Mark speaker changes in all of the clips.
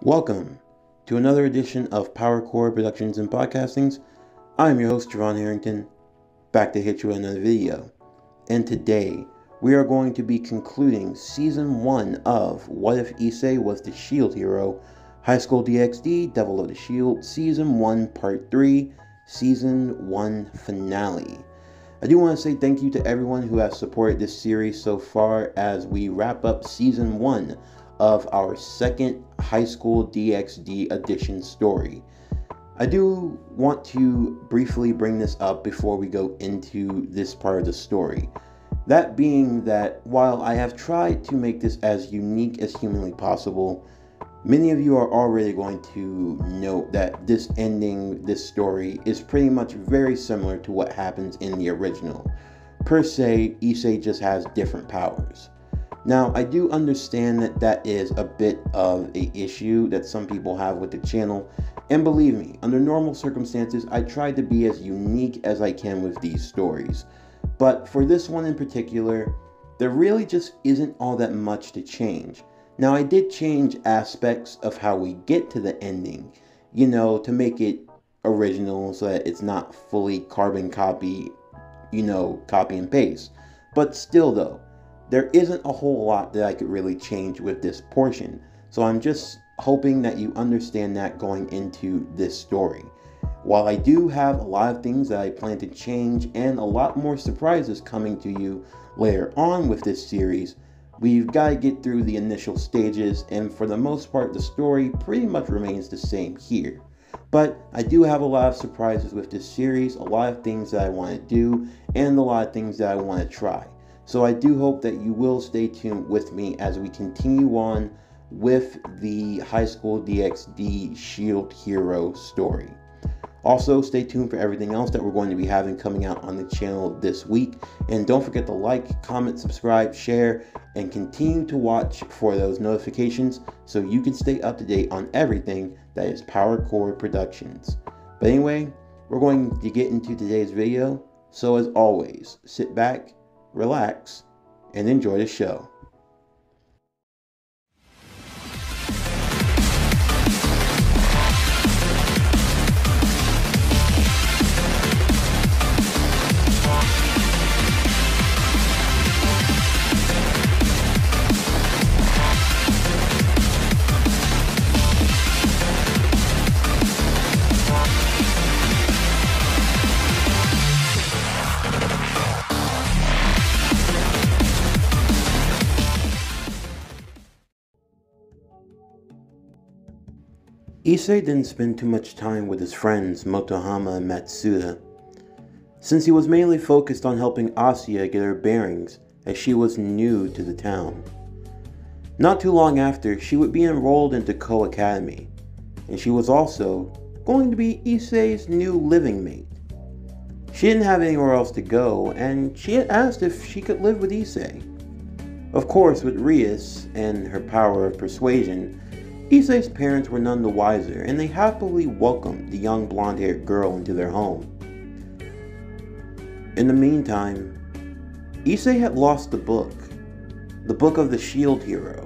Speaker 1: Welcome to another edition of Power Core Productions and Podcastings. I'm your host, Javon Harrington, back to hit you with another video. And today, we are going to be concluding Season 1 of What If Issei Was the Shield Hero? Highschool DxD, Devil of the Shield, Season 1, Part 3, Season 1 Finale. I do want to say thank you to everyone who has supported this series so far as we wrap up Season 1 of our second Highschool DxD edition story. I do want to briefly bring this up before we go into this part of the story. That being that while I have tried to make this as unique as humanly possible, many of you are already going to note that this story is pretty much very similar to what happens in the original. Per se, Issei just has different powers. Now, I do understand that that is a bit of an issue that some people have with the channel, and believe me, under normal circumstances, I try to be as unique as I can with these stories. But for this one in particular, there really just isn't all that much to change. Now, I did change aspects of how we get to the ending, to make it original so that it's not fully carbon copy, copy and paste. But still though, there isn't a whole lot that I could really change with this portion. So I'm just hoping that you understand that going into this story. While I do have a lot of things that I plan to change and a lot more surprises coming to you later on with this series, we've got to get through the initial stages, and for the most part the story pretty much remains the same here. But I do have a lot of surprises with this series, a lot of things that I want to do, and a lot of things that I want to try. So I do hope that you will stay tuned with me as we continue on with the Highschool DxD Shield Hero story. Also, stay tuned for everything else that we're going to be having coming out on the channel this week. And don't forget to like, comment, subscribe, share, and continue to watch for those notifications so you can stay up to date on everything that is Power Core Productions. But anyway, we're going to get into today's video. So as always, sit back, relax, and enjoy the show. Issei didn't spend too much time with his friends Motohama and Matsuda, since he was mainly focused on helping Asuya get her bearings as she was new to the town. Not too long after, she would be enrolled into Ko Academy, and she was also going to be Issei's new living mate. She didn't have anywhere else to go, and she had asked if she could live with Issei. Of course, with Rias and her power of persuasion, Issei's parents were none the wiser, and they happily welcomed the young blonde-haired girl into their home. In the meantime, Issei had lost the book of the Shield Hero.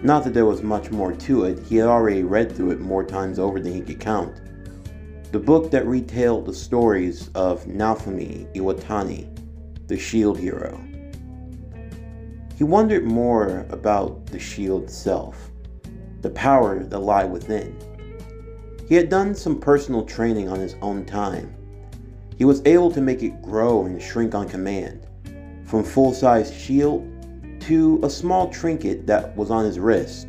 Speaker 1: Not that there was much more to it, he had already read through it more times over than he could count. The book that retailed the stories of Naofumi Iwatani, the Shield Hero. He wondered more about the shield itself, the power that lie within. He had done some personal training on his own time. He was able to make it grow and shrink on command, from full-size shield to a small trinket that was on his wrist.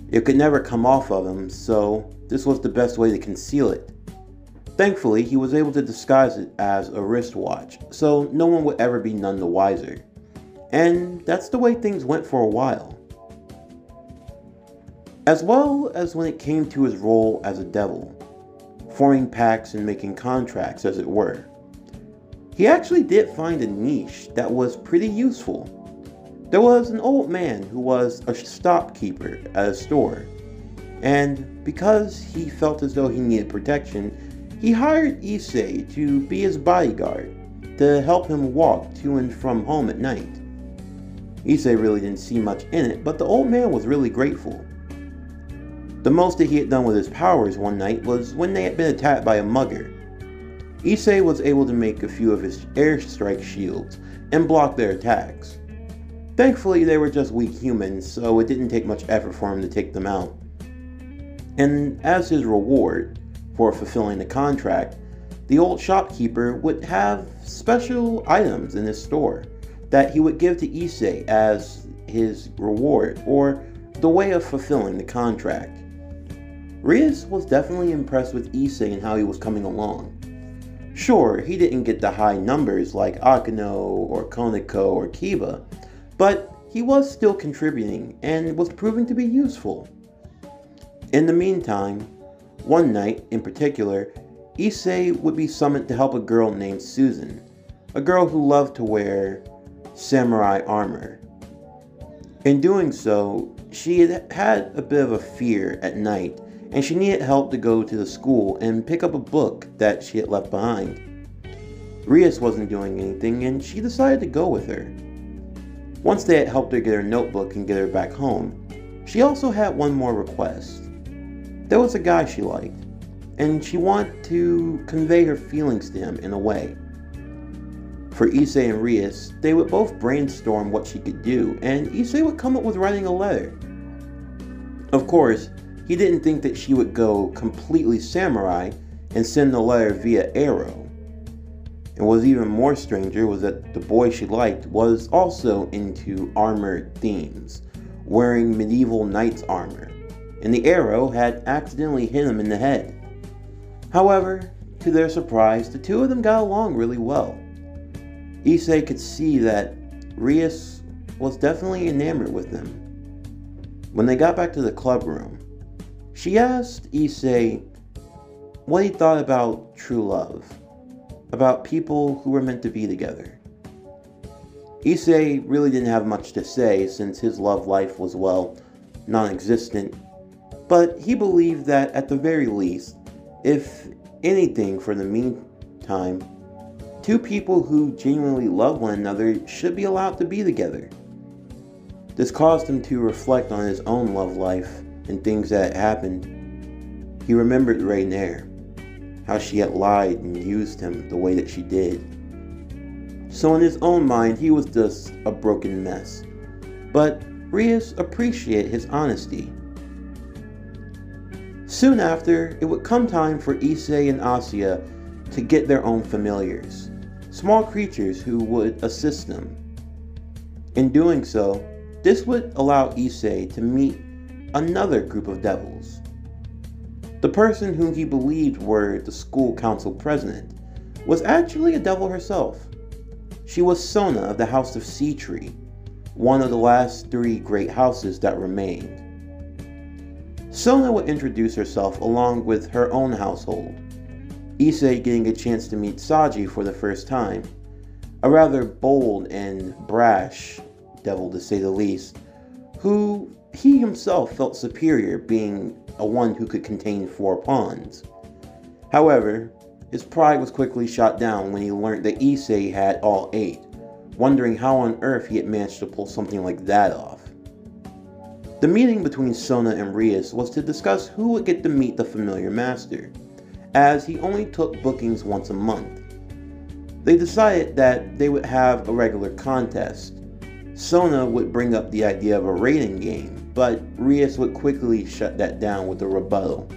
Speaker 1: It could never come off of him, so this was the best way to conceal it. Thankfully, he was able to disguise it as a wristwatch, so no one would ever be none the wiser. And that's the way things went for a while. As well as when it came to his role as a devil, forming pacts and making contracts as it were. He actually did find a niche that was pretty useful. There was an old man who was a stockkeeper at a store, and because he felt as though he needed protection, he hired Issei to be his bodyguard to help him walk to and from home at night. Issei really didn't see much in it, but the old man was really grateful. The most that he had done with his powers one night was when they had been attacked by a mugger. Issei was able to make a few of his airstrike shields and block their attacks. Thankfully, they were just weak humans, so it didn't take much effort for him to take them out. And as his reward for fulfilling the contract, the old shopkeeper would have special items in his store that he would give to Issei as his reward or the way of fulfilling the contract. Rias was definitely impressed with Issei and how he was coming along. Sure, he didn't get the high numbers like Akano or Koneko or Kiba, but he was still contributing and was proving to be useful. In the meantime, one night in particular, Issei would be summoned to help a girl named Susan, a girl who loved to wear samurai armor. In doing so, she had a bit of a fear at night, and she needed help to go to the school and pick up a book that she had left behind. Rias wasn't doing anything, and she decided to go with her. Once they had helped her get her notebook and get her back home, she also had one more request. There was a guy she liked, and she wanted to convey her feelings to him in a way. For Issei and Rias, they would both brainstorm what she could do, and Issei would come up with writing a letter. Of course, he didn't think that she would go completely samurai and send the letter via arrow. And what was even more stranger was that the boy she liked was also into armored themes, wearing medieval knight's armor, and the arrow had accidentally hit him in the head. However, to their surprise, the two of them got along really well. Issei could see that Rias was definitely enamored with him. When they got back to the club room, she asked Issei what he thought about true love, about people who were meant to be together. Issei really didn't have much to say since his love life was, well, non-existent, but he believed that at the very least, if anything for the meantime, two people who genuinely love one another should be allowed to be together. This caused him to reflect on his own love life and things that had happened. He remembered Rainier, how she had lied and used him the way that she did. So in his own mind, he was just a broken mess. But Rias appreciated his honesty. Soon after, it would come time for Issei and Asya to get their own familiars, small creatures who would assist them. In doing so, this would allow Issei to meet another group of devils. The person whom he believed were the school council president was actually a devil herself. She was Sona of the House of Sea Tree, one of the last 3 great houses that remained. Sona would introduce herself along with her own household, Issei getting a chance to meet Saji for the first time, a rather bold and brash devil to say the least, who he himself felt superior being a one who could contain 4 pawns. However, his pride was quickly shot down when he learned that Issei had all 8, wondering how on earth he had managed to pull something like that off. The meeting between Sona and Rias was to discuss who would get to meet the familiar master, as he only took bookings once a month. They decided that they would have a regular contest. Sona would bring up the idea of a rating game, but Rias would quickly shut that down with a rebuttal.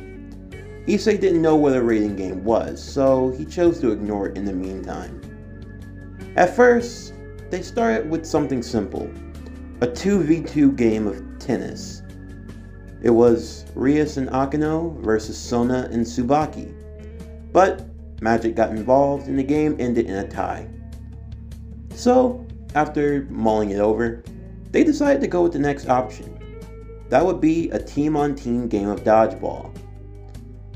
Speaker 1: Issei didn't know what a rating game was, so he chose to ignore it in the meantime. At first, they started with something simple, a 2v2 game of tennis. It was Rias and Akano versus Sona and Tsubaki, but magic got involved and the game ended in a tie. So, after mulling it over, they decided to go with the next option. That would be a team-on-team game of dodgeball.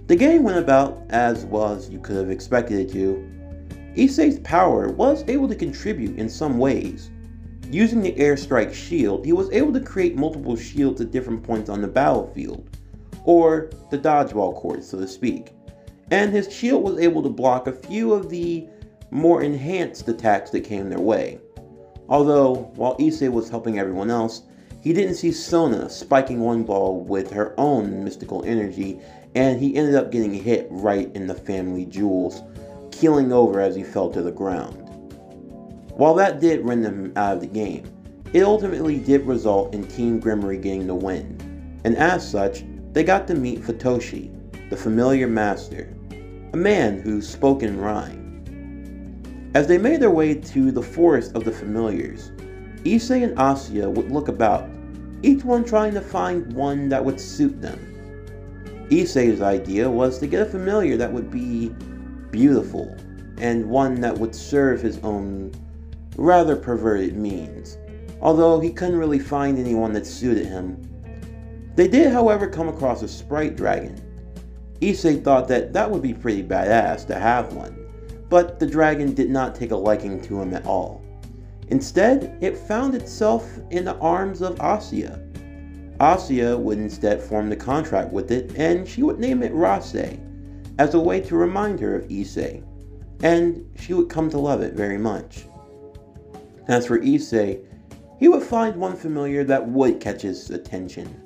Speaker 1: The game went about as well as you could have expected it to. Issei's power was able to contribute in some ways. Using the airstrike shield, he was able to create multiple shields at different points on the battlefield, or the dodgeball court, so to speak. And his shield was able to block a few of the more enhanced attacks that came their way. Although, while Issei was helping everyone else, He didn't see Sona spiking one ball with her own mystical energy, and he ended up getting hit right in the family jewels, keeling over as he fell to the ground. While that did run them out of the game, it ultimately did result in Team Grimmery getting the win, and as such, they got to meet Futoshi, the familiar master, a man who spoke in rhyme. As they made their way to the forest of the familiars, Issei and Asuya would look about, each one trying to find one that would suit them. Issei's idea was to get a familiar that would be beautiful, and one that would serve his own rather perverted means, although he couldn't really find anyone that suited him. They did, however, come across a sprite dragon. Issei thought that would be pretty badass to have one, but the dragon did not take a liking to him at all. Instead, it found itself in the arms of Asuya. Asuya would instead form the contract with it, and she would name it Rase, as a way to remind her of Issei, and she would come to love it very much. As for Issei, he would find one familiar that would catch his attention,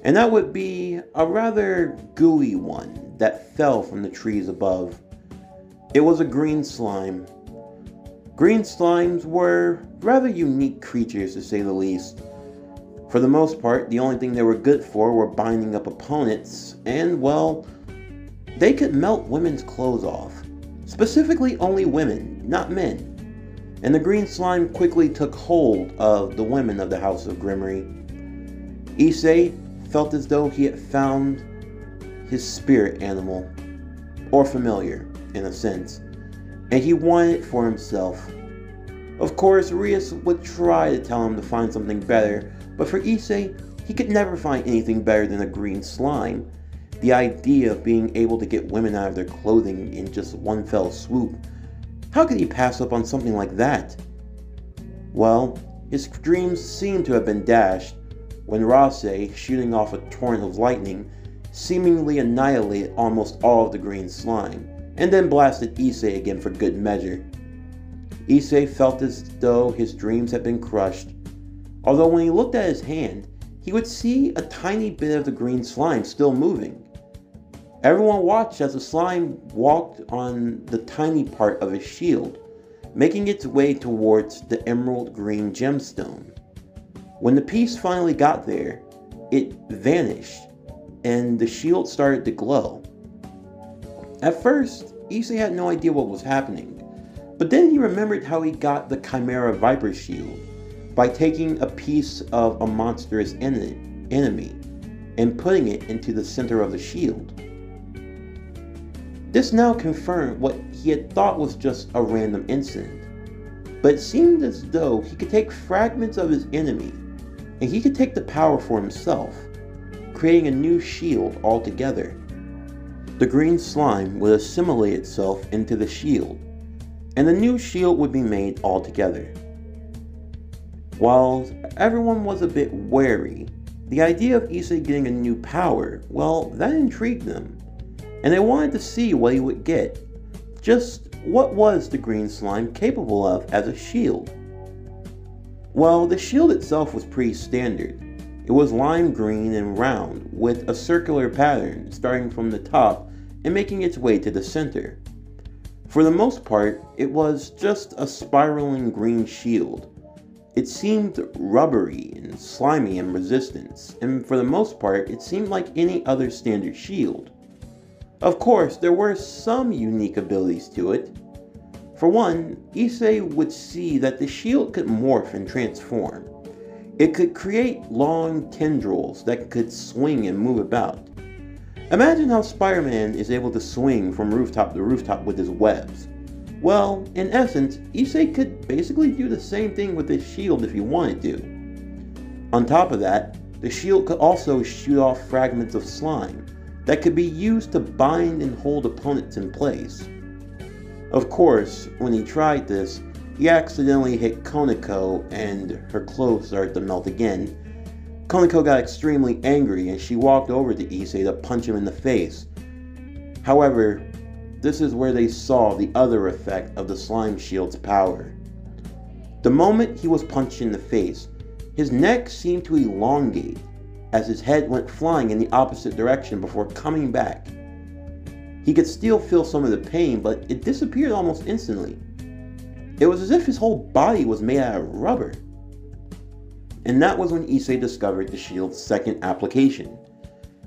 Speaker 1: and that would be a rather gooey one that fell from the trees above. It was a green slime. Green slimes were rather unique creatures, to say the least. For the most part, the only thing they were good for were binding up opponents, and well, they could melt women's clothes off. Specifically only women, not men. And the green slime quickly took hold of the women of the House of Grimmery. Issei felt as though he had found his spirit animal, or familiar, in a sense, and he wanted it for himself. Of course, Rias would try to tell him to find something better, but for Issei, he could never find anything better than a green slime. The idea of being able to get women out of their clothing in just one fell swoop, how could he pass up on something like that? Well, his dreams seemed to have been dashed when Rase, shooting off a torrent of lightning, seemingly annihilated almost all of the green slime, and then blasted Issei again for good measure. Issei felt as though his dreams had been crushed, although when he looked at his hand, he would see a tiny bit of the green slime still moving. Everyone watched as the slime walked on the tiny part of his shield, making its way towards the emerald green gemstone. When the piece finally got there, it vanished, and the shield started to glow. At first, Issei had no idea what was happening, but then he remembered how he got the Chimera Viper shield by taking a piece of a monstrous enemy and putting it into the center of the shield. This now confirmed what he had thought was just a random incident, but it seemed as though he could take fragments of his enemy and he could take the power for himself, creating a new shield altogether. The green slime would assimilate itself into the shield, and the new shield would be made altogether. While everyone was a bit wary, the idea of Issei getting a new power, well, that intrigued them, and they wanted to see what he would get. Just what was the green slime capable of as a shield? Well, the shield itself was pretty standard. It was lime green and round, with a circular pattern starting from the top and making its way to the center. For the most part, it was just a spiraling green shield. It seemed rubbery and slimy in resistance, and for the most part, it seemed like any other standard shield. Of course, there were some unique abilities to it. For one, Issei would see that the shield could morph and transform. It could create long tendrils that could swing and move about. Imagine how Spider-Man is able to swing from rooftop to rooftop with his webs. Well, in essence, Issei could basically do the same thing with his shield if he wanted to. On top of that, the shield could also shoot off fragments of slime that could be used to bind and hold opponents in place. Of course, when he tried this, he accidentally hit Koneko and her clothes started to melt again. Koneko got extremely angry and she walked over to Issei to punch him in the face. However, this is where they saw the other effect of the slime shield's power. The moment he was punched in the face, His neck seemed to elongate as his head went flying in the opposite direction before coming back. He could still feel some of the pain, but it disappeared almost instantly. It was as if his whole body was made out of rubber. And that was when Issei discovered the shield's second application.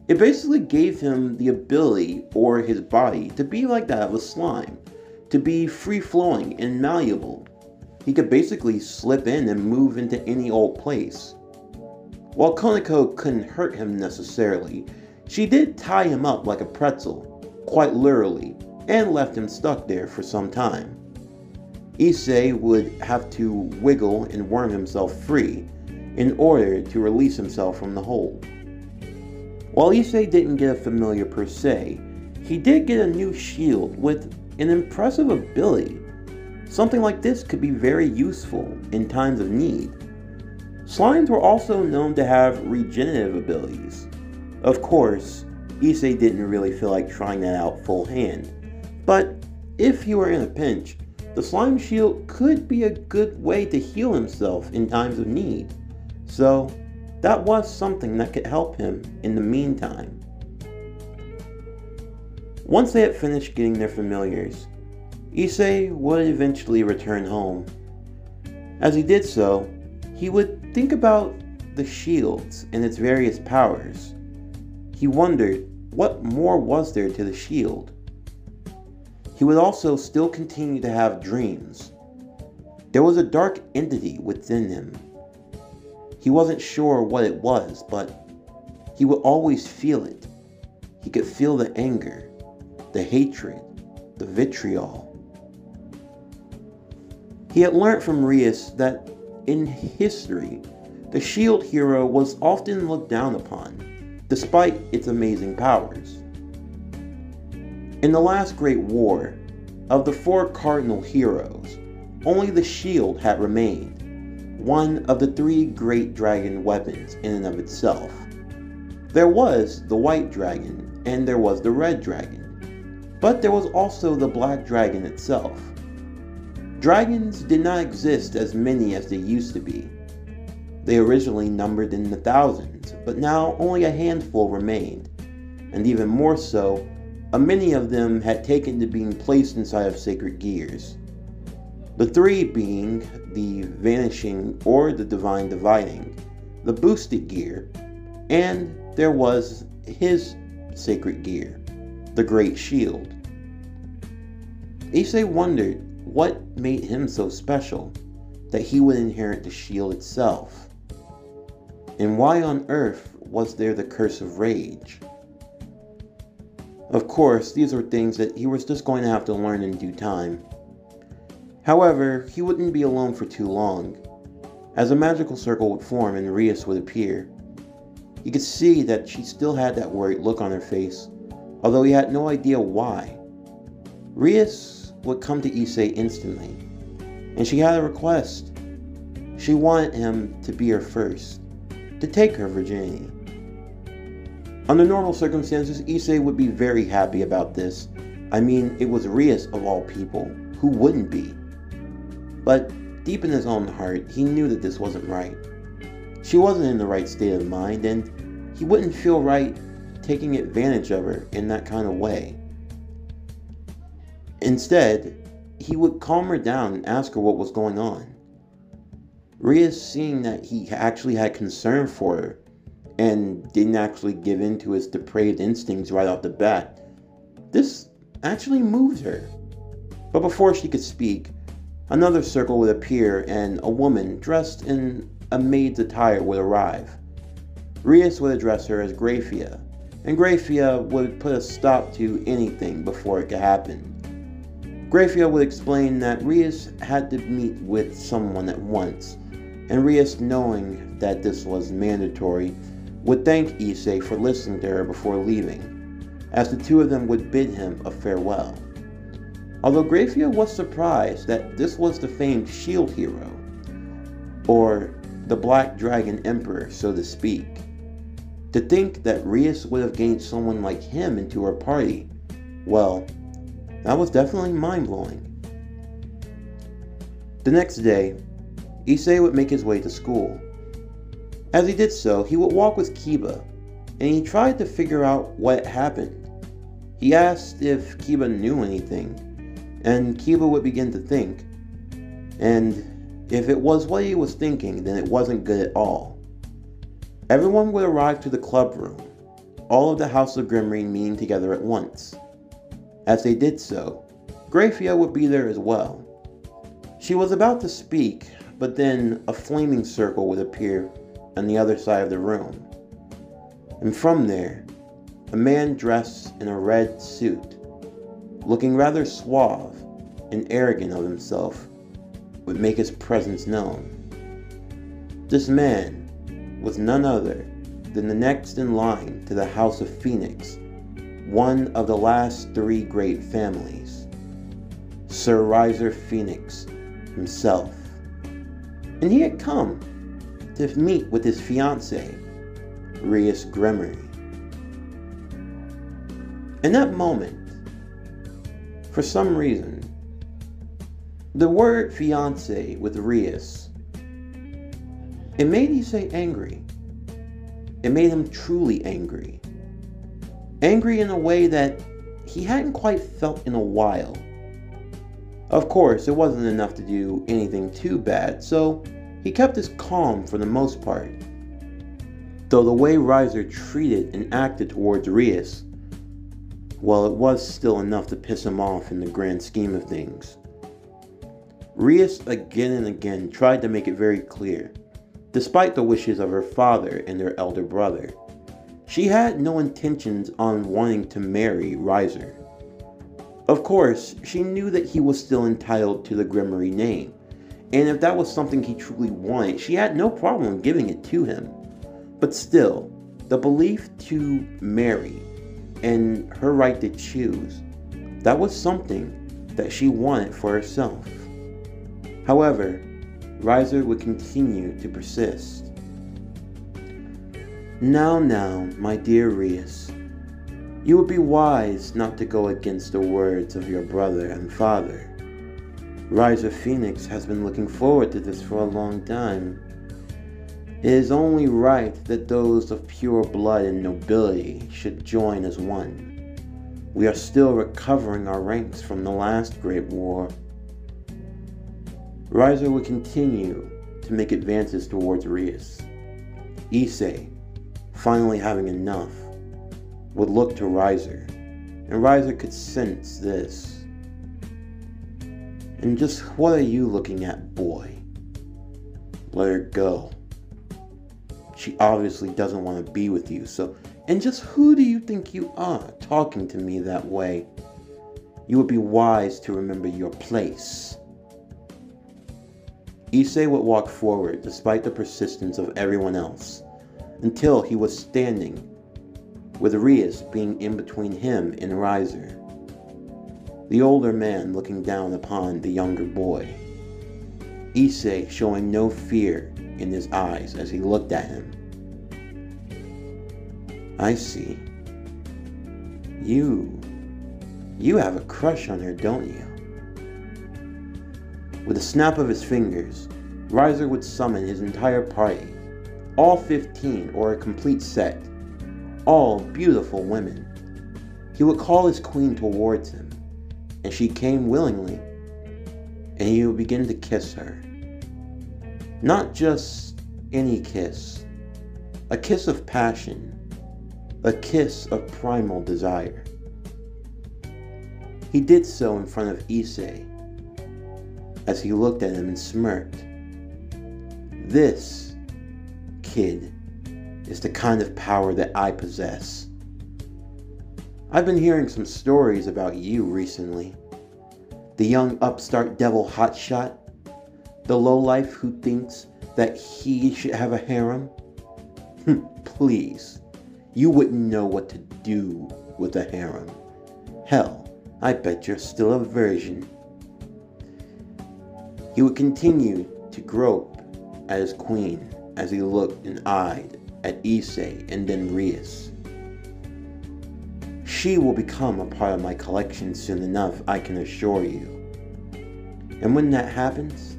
Speaker 1: It basically gave him the ability, or his body, to be like that of a slime, to be free-flowing and malleable. He could basically slip in and move into any old place. While Koneko couldn't hurt him necessarily, she did tie him up like a pretzel, quite literally, and left him stuck there for some time. Issei would have to wiggle and worm himself free in order to release himself from the hold. While Issei didn't get a familiar per se, he did get a new shield with an impressive ability. Something like this could be very useful in times of need. Slimes were also known to have regenerative abilities. Of course, Issei didn't really feel like trying that out full hand, but if he were in a pinch, the slime shield could be a good way to heal himself in times of need. So that was something that could help him in the meantime. Once they had finished getting their familiars, Issei would eventually return home. As he did so, he would think about the shields and its various powers. He wondered what more was there to the shield. He would also still continue to have dreams. There was a dark entity within him. He wasn't sure what it was, but he would always feel it. He could feel the anger, the hatred, the vitriol. He had learned from Rias that in history, the shield hero was often looked down upon, despite its amazing powers. In the last Great War, of the 4 cardinal heroes, only the shield had remained, one of the 3 great dragon weapons in and of itself. There was the white dragon, and there was the red dragon, but there was also the black dragon itself. Dragons did not exist as many as they used to be. They originally numbered in the thousands, but now only a handful remained, and even more so, many of them had taken to being placed inside of sacred gears. The 3 being the vanishing or the divine dividing, the boosted gear, and there was his sacred gear, the great shield. Issei wondered what made him so special that he would inherit the shield itself, and why on earth was there the curse of rage? Of course, these were things that he was just going to have to learn in due time. However, he wouldn't be alone for too long, as a magical circle would form and Rias would appear. He could see that she still had that worried look on her face, although he had no idea why. Rias would come to Issei instantly, and she had a request. She wanted him to be her first, to take her virginity. Under normal circumstances, Issei would be very happy about this. I mean, it was Rias of all people. Who wouldn't be? But deep in his own heart, he knew that this wasn't right. She wasn't in the right state of mind, and he wouldn't feel right taking advantage of her in that kind of way. Instead, he would calm her down and ask her what was going on. Rias, seeing that he actually had concern for her, and didn't actually give in to his depraved instincts right off the bat, this actually moved her. But before she could speak, another circle would appear and a woman dressed in a maid's attire would arrive. Rias would address her as Graphia, and Graphia would put a stop to anything before it could happen. Graphia would explain that Rias had to meet with someone at once, and Rias, knowing that this was mandatory, would thank Issei for listening to her before leaving, as the 2 of them would bid him a farewell. Although Graphia was surprised that this was the famed shield hero, or the Black Dragon Emperor, so to speak. To think that Rias would have gained someone like him into her party, well, that was definitely mind-blowing. The next day, Issei would make his way to school. As he did so, he would walk with Kiba, and he tried to figure out what happened. He asked if Kiba knew anything, and Kiba would begin to think. And if it was what he was thinking, then it wasn't good at all. Everyone would arrive to the club room, all of the House of Grimreed meeting together at once. As they did so, Graphia would be there as well. She was about to speak, but then a flaming circle would appear on the other side of the room. And from there, a man dressed in a red suit, looking rather suave and arrogant of himself, would make his presence known. This man was none other than the next in line to the House of Phoenix, one of the last three great families, Sir Riser Phoenix himself. And he had come to meet with his fiancée, Rias Gremory. In that moment, for some reason, the word fiancé with Rias, it made Issei angry. It made him truly angry. Angry in a way that he hadn't quite felt in a while. Of course, it wasn't enough to do anything too bad, so he kept his calm for the most part. Though the way Riser treated and acted towards Rias, well, it was still enough to piss him off in the grand scheme of things. Rias again and again tried to make it very clear, despite the wishes of her father and their elder brother, she had no intentions on wanting to marry Riser. Of course, she knew that he was still entitled to the Gremory name, and if that was something he truly wanted, she had no problem giving it to him. But still, the belief to marry and her right to choose, that was something that she wanted for herself. However, Riser would continue to persist. Now, my dear Rias, you would be wise not to go against the words of your brother and father. Riser Phoenix has been looking forward to this for a long time. It is only right that those of pure blood and nobility should join as one. We are still recovering our ranks from the last great war. Riser would continue to make advances towards Rias. Issei, finally having enough, would look to Riser, and Riser could sense this. And just what are you looking at, boy? Let her go. She obviously doesn't want to be with you, so... And just who do you think you are, talking to me that way? You would be wise to remember your place. Issei would walk forward despite the persistence of everyone else, until he was standing, with Rias being in between him and Riser, the older man looking down upon the younger boy. Issei showing no fear in his eyes as he looked at him. I see. You have a crush on her, don't you? With a snap of his fingers, Riser would summon his entire party, all 15 or a complete set, all beautiful women. He would call his queen towards him, and she came willingly, and he would begin to kiss her. Not just any kiss, a kiss of passion, a kiss of primal desire. He did so in front of Issei, as he looked at him and smirked. This, kid, is the kind of power that I possess. I've been hearing some stories about you recently. The young upstart devil hotshot, the lowlife who thinks that he should have a harem. Please, you wouldn't know what to do with a harem. Hell, I bet you're still a virgin. He would continue to grope at his queen as he looked and eyed at Issei and then Rias. She will become a part of my collection soon enough, I can assure you. And when that happens,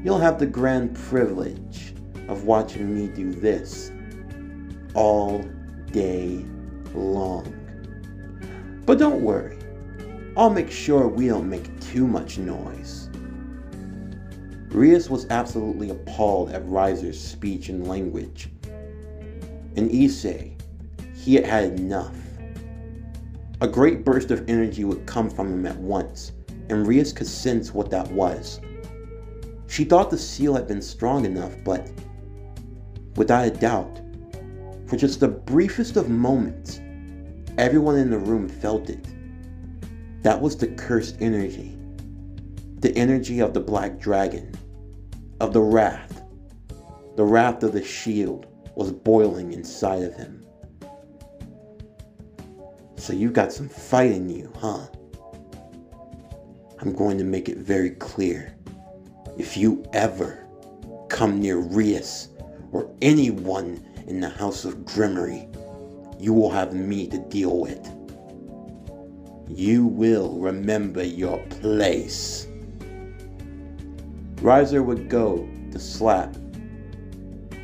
Speaker 1: you'll have the grand privilege of watching me do this all day long. But don't worry, I'll make sure we don't make too much noise. Rias was absolutely appalled at Riser's speech and language. And Issei, he had had enough. A great burst of energy would come from him at once, and Rias could sense what that was. She thought the seal had been strong enough, but without a doubt, for just the briefest of moments, everyone in the room felt it. That was the cursed energy. The energy of the black dragon, of the wrath. The wrath of the shield was boiling inside of him. So you got some fight in you, huh? I'm going to make it very clear. If you ever come near Rias or anyone in the House of Grimmery, you will have me to deal with. You will remember your place. Riser would go to slap.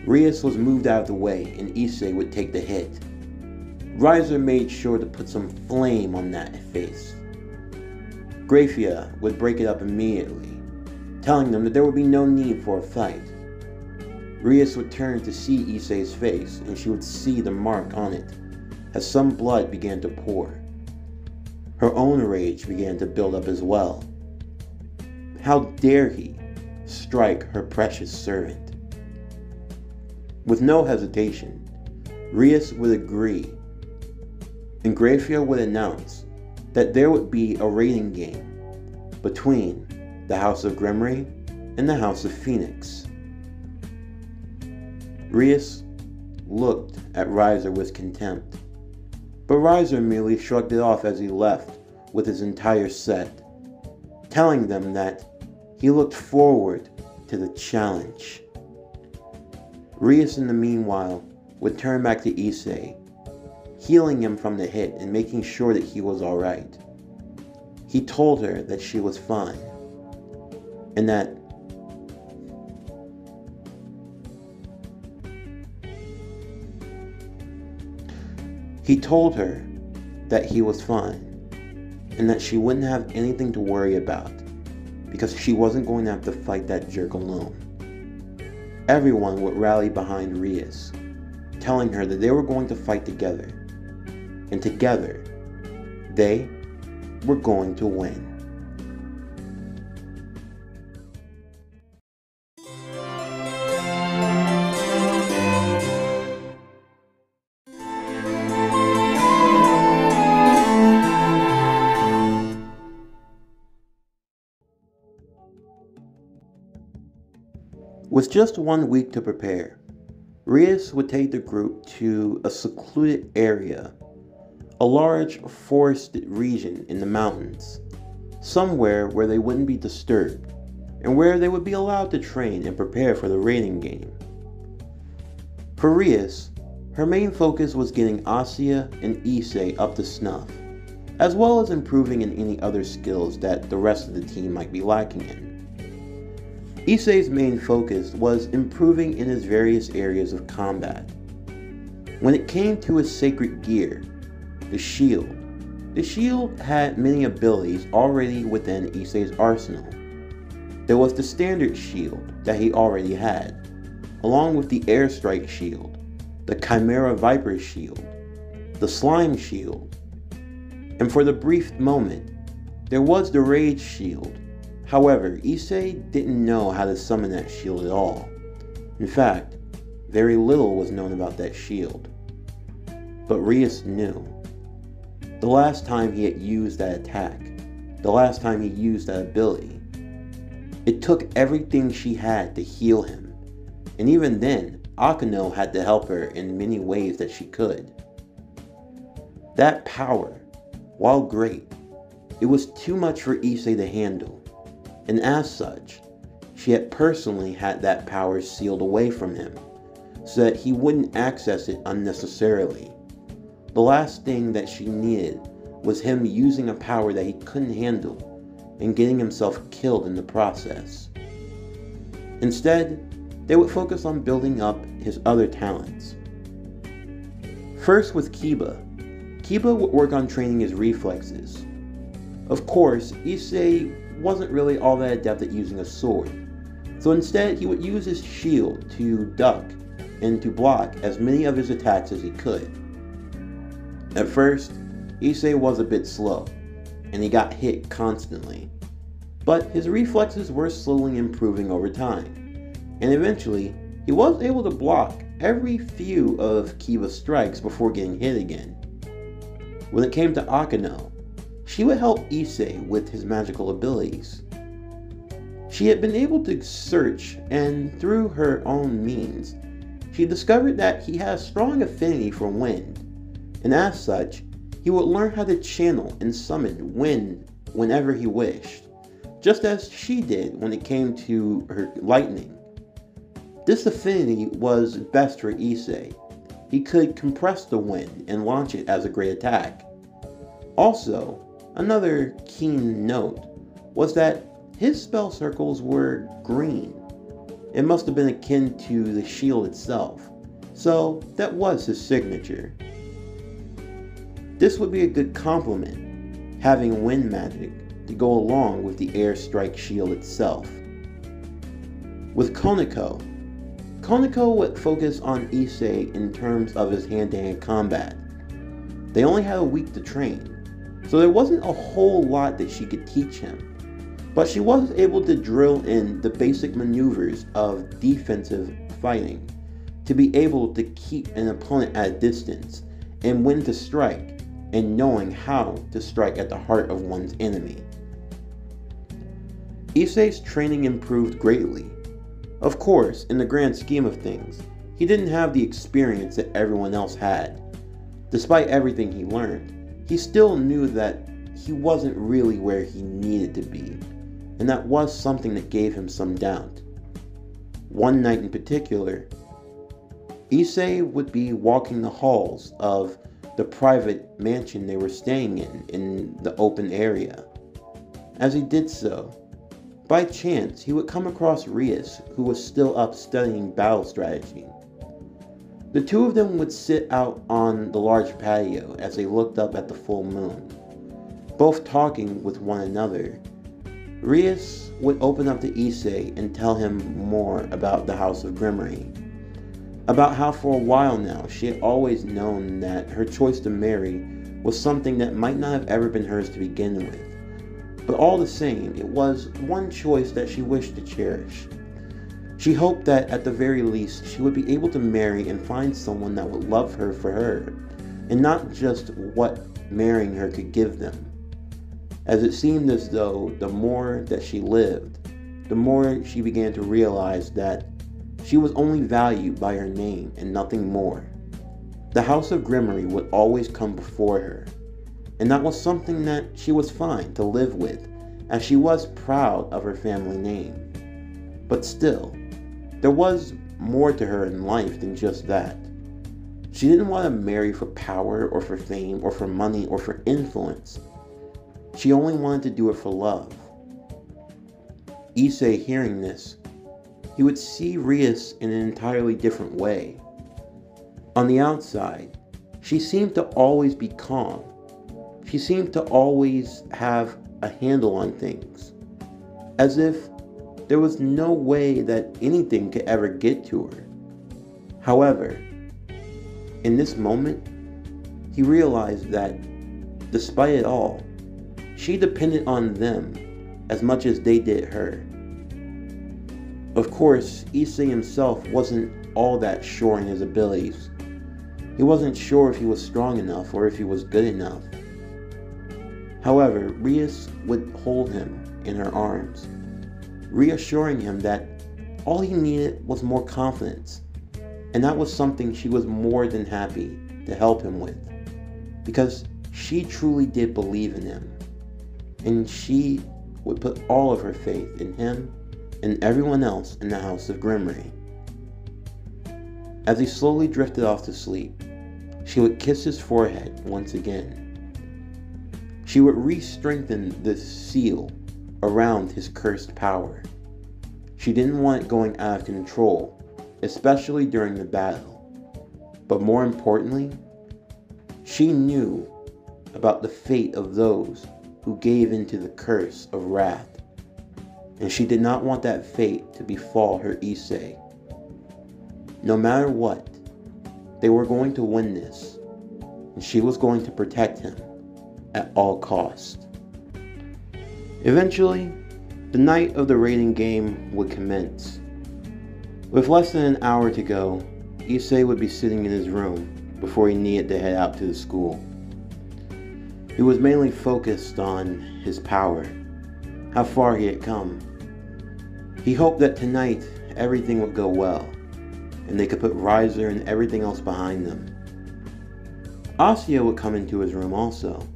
Speaker 1: Rias was moved out of the way and Issei would take the hit. Riser made sure to put some flame on that face. Grafia would break it up immediately, telling them that there would be no need for a fight. Rias would turn to see Issei's face, and she would see the mark on it, as some blood began to pour. Her own rage began to build up as well. How dare he strike her precious servant? With no hesitation, Rias would agree, and Grafia would announce that there would be a raiding game between the House of Grimmery and the House of Phoenix. Rias looked at Riser with contempt, but Riser merely shrugged it off as he left with his entire set, telling them that he looked forward to the challenge. Rias in the meanwhile would turn back to Issei, healing him from the hit and making sure that he was alright. He told her that she was fine, and that he told her that he was fine, and that she wouldn't have anything to worry about, because she wasn't going to have to fight that jerk alone. Everyone would rally behind Rias, telling her that they were going to fight together, and together, they were going to win. With just 1 week to prepare, Rias would take the group to a secluded area, a large forested region in the mountains, somewhere where they wouldn't be disturbed, and where they would be allowed to train and prepare for the raiding game. For Rias, her main focus was getting Asya and Issei up to snuff, as well as improving in any other skills that the rest of the team might be lacking in. Issei's main focus was improving in his various areas of combat. When it came to his sacred gear, the shield had many abilities already within Issei's arsenal. There was the standard shield that he already had, along with the airstrike shield, the Chimera Viper shield, the slime shield, and for the brief moment, there was the rage shield. However, Issei didn't know how to summon that shield at all. In fact, very little was known about that shield. But Rias knew. The last time he had used that attack, the last time he used that ability, it took everything she had to heal him. And even then, Akano had to help her in many ways that she could. That power, while great, it was too much for Issei to handle. And as such, she had personally had that power sealed away from him, so that he wouldn't access it unnecessarily. The last thing that she needed was him using a power that he couldn't handle, and getting himself killed in the process. Instead, they would focus on building up his other talents. First with Kiba. Kiba would work on training his reflexes. Of course, Issei wasn't really all that adept at using a sword, so instead he would use his shield to duck and to block as many of his attacks as he could. At first, Issei was a bit slow, and he got hit constantly, but his reflexes were slowly improving over time, and eventually he was able to block every few of Kiba's strikes before getting hit again. When it came to Akano, she would help Issei with his magical abilities. She had been able to search, and through her own means, she discovered that he had a strong affinity for wind, and as such, he would learn how to channel and summon wind whenever he wished, just as she did when it came to her lightning. This affinity was best for Issei. He could compress the wind and launch it as a great attack. Also, another keen note was that his spell circles were green. It must have been akin to the shield itself, so that was his signature. This would be a good complement, having wind magic to go along with the airstrike shield itself. With Koneko, Koneko would focus on Issei in terms of his hand-to-hand combat. They only had a week to train, so there wasn't a whole lot that she could teach him. But she was able to drill in the basic maneuvers of defensive fighting to be able to keep an opponent at a distance and when to strike, and knowing how to strike at the heart of one's enemy. Issei's training improved greatly. Of course, in the grand scheme of things, he didn't have the experience that everyone else had. Despite everything he learned, he still knew that he wasn't really where he needed to be, and that was something that gave him some doubt. One night in particular, Issei would be walking the halls of the private mansion they were staying in the open area. As he did so, by chance, he would come across Rias, who was still up studying battle strategy. The two of them would sit out on the large patio as they looked up at the full moon, both talking with one another. Rias would open up to Issei and tell him more about the House of Grimmery, about how for a while now she had always known that her choice to marry was something that might not have ever been hers to begin with, but all the same, it was one choice that she wished to cherish. She hoped that at the very least she would be able to marry and find someone that would love her for her, and not just what marrying her could give them. As it seemed as though the more that she lived, the more she began to realize that she was only valued by her name and nothing more. The House of Grimmery would always come before her, and that was something that she was fine to live with, as she was proud of her family name. But still, there was more to her in life than just that. She didn't want to marry for power or for fame or for money or for influence. She only wanted to do it for love. Issei, hearing this, he would see Rias in an entirely different way. On the outside, she seemed to always be calm. She seemed to always have a handle on things, as if there was no way that anything could ever get to her. However, in this moment, he realized that, despite it all, she depended on them as much as they did her. Of course, Issei himself wasn't all that sure in his abilities. He wasn't sure if he was strong enough or if he was good enough. However, Rias would hold him in her arms, reassuring him that all he needed was more confidence, and that was something she was more than happy to help him with, because she truly did believe in him, and she would put all of her faith in him and everyone else in the House of Grimmery. As he slowly drifted off to sleep, she would kiss his forehead once again. She would re-strengthen the seal around his cursed power. She didn't want it going out of control, especially during the battle. But more importantly, she knew about the fate of those who gave into the curse of wrath, and she did not want that fate to befall her Issei. No matter what, they were going to win this, and she was going to protect him at all costs. Eventually, the night of the raiding game would commence. With less than an hour to go, Issei would be sitting in his room before he needed to head out to the school. He was mainly focused on his power, how far he had come. He hoped that tonight everything would go well, and they could put Riser and everything else behind them. Asya would come into his room also.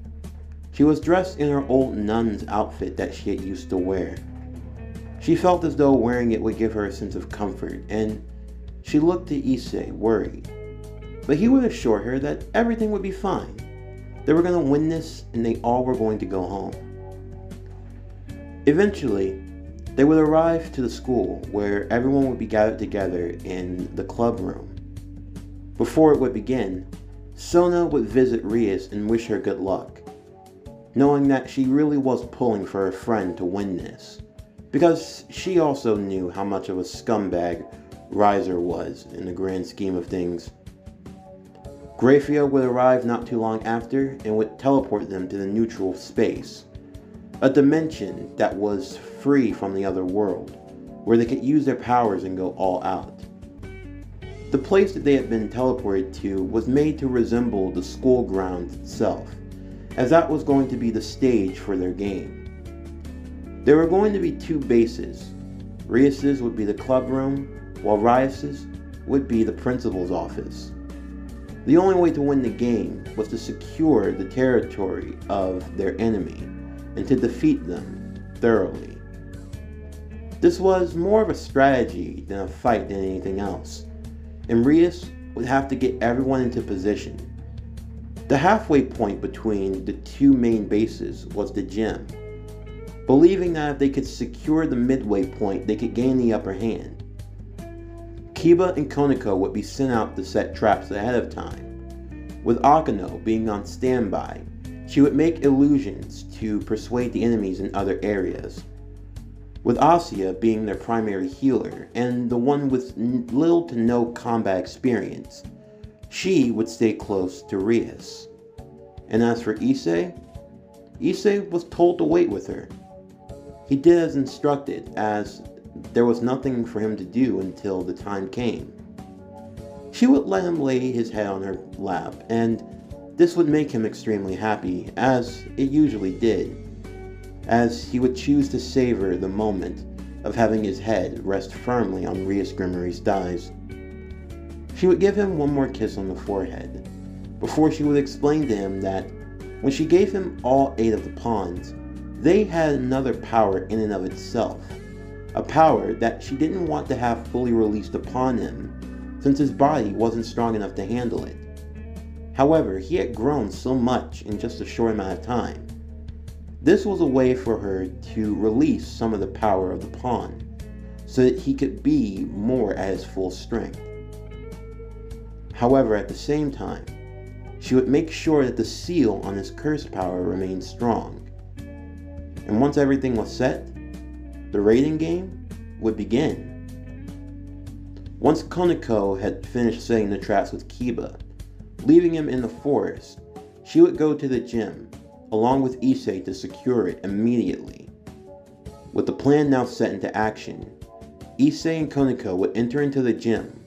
Speaker 1: She was dressed in her old nun's outfit that she had used to wear. She felt as though wearing it would give her a sense of comfort, and she looked to Issei, worried. But he would assure her that everything would be fine. They were going to win this, and they all were going to go home. Eventually, they would arrive to the school, where everyone would be gathered together in the club room. Before it would begin, Sona would visit Rias and wish her good luck, knowing that she really was pulling for her friend to win this, because she also knew how much of a scumbag Riser was in the grand scheme of things. Grafia would arrive not too long after and would teleport them to the neutral space, a dimension that was free from the other world, where they could use their powers and go all out. The place that they had been teleported to was made to resemble the school grounds itself, as that was going to be the stage for their game. There were going to be two bases. Rias's would be the club room, while Rias's would be the principal's office. The only way to win the game was to secure the territory of their enemy and to defeat them thoroughly. This was more of a strategy than a fight than anything else, and Rias would have to get everyone into position. The halfway point between the two main bases was the gym, believing that if they could secure the midway point, they could gain the upper hand. Kiba and Koneko would be sent out to set traps ahead of time. With Akano being on standby, she would make illusions to persuade the enemies in other areas. With Asya being their primary healer and the one with little to no combat experience, she would stay close to Rias. And as for Issei, Issei was told to wait with her. He did as instructed, as there was nothing for him to do until the time came. She would let him lay his head on her lap, and this would make him extremely happy, as it usually did, as he would choose to savor the moment of having his head rest firmly on Rias Grimmery's thighs. She would give him one more kiss on the forehead, before she would explain to him that when she gave him all 8 of the pawns, they had another power in and of itself, a power that she didn't want to have fully released upon him, since his body wasn't strong enough to handle it. However, he had grown so much in just a short amount of time. This was a way for her to release some of the power of the pawn, so that he could be more at his full strength. However, at the same time, she would make sure that the seal on his curse power remained strong. And once everything was set, the raiding game would begin. Once Koneko had finished setting the traps with Kiba, leaving him in the forest, she would go to the gym, along with Issei to secure it immediately. With the plan now set into action, Issei and Koneko would enter into the gym,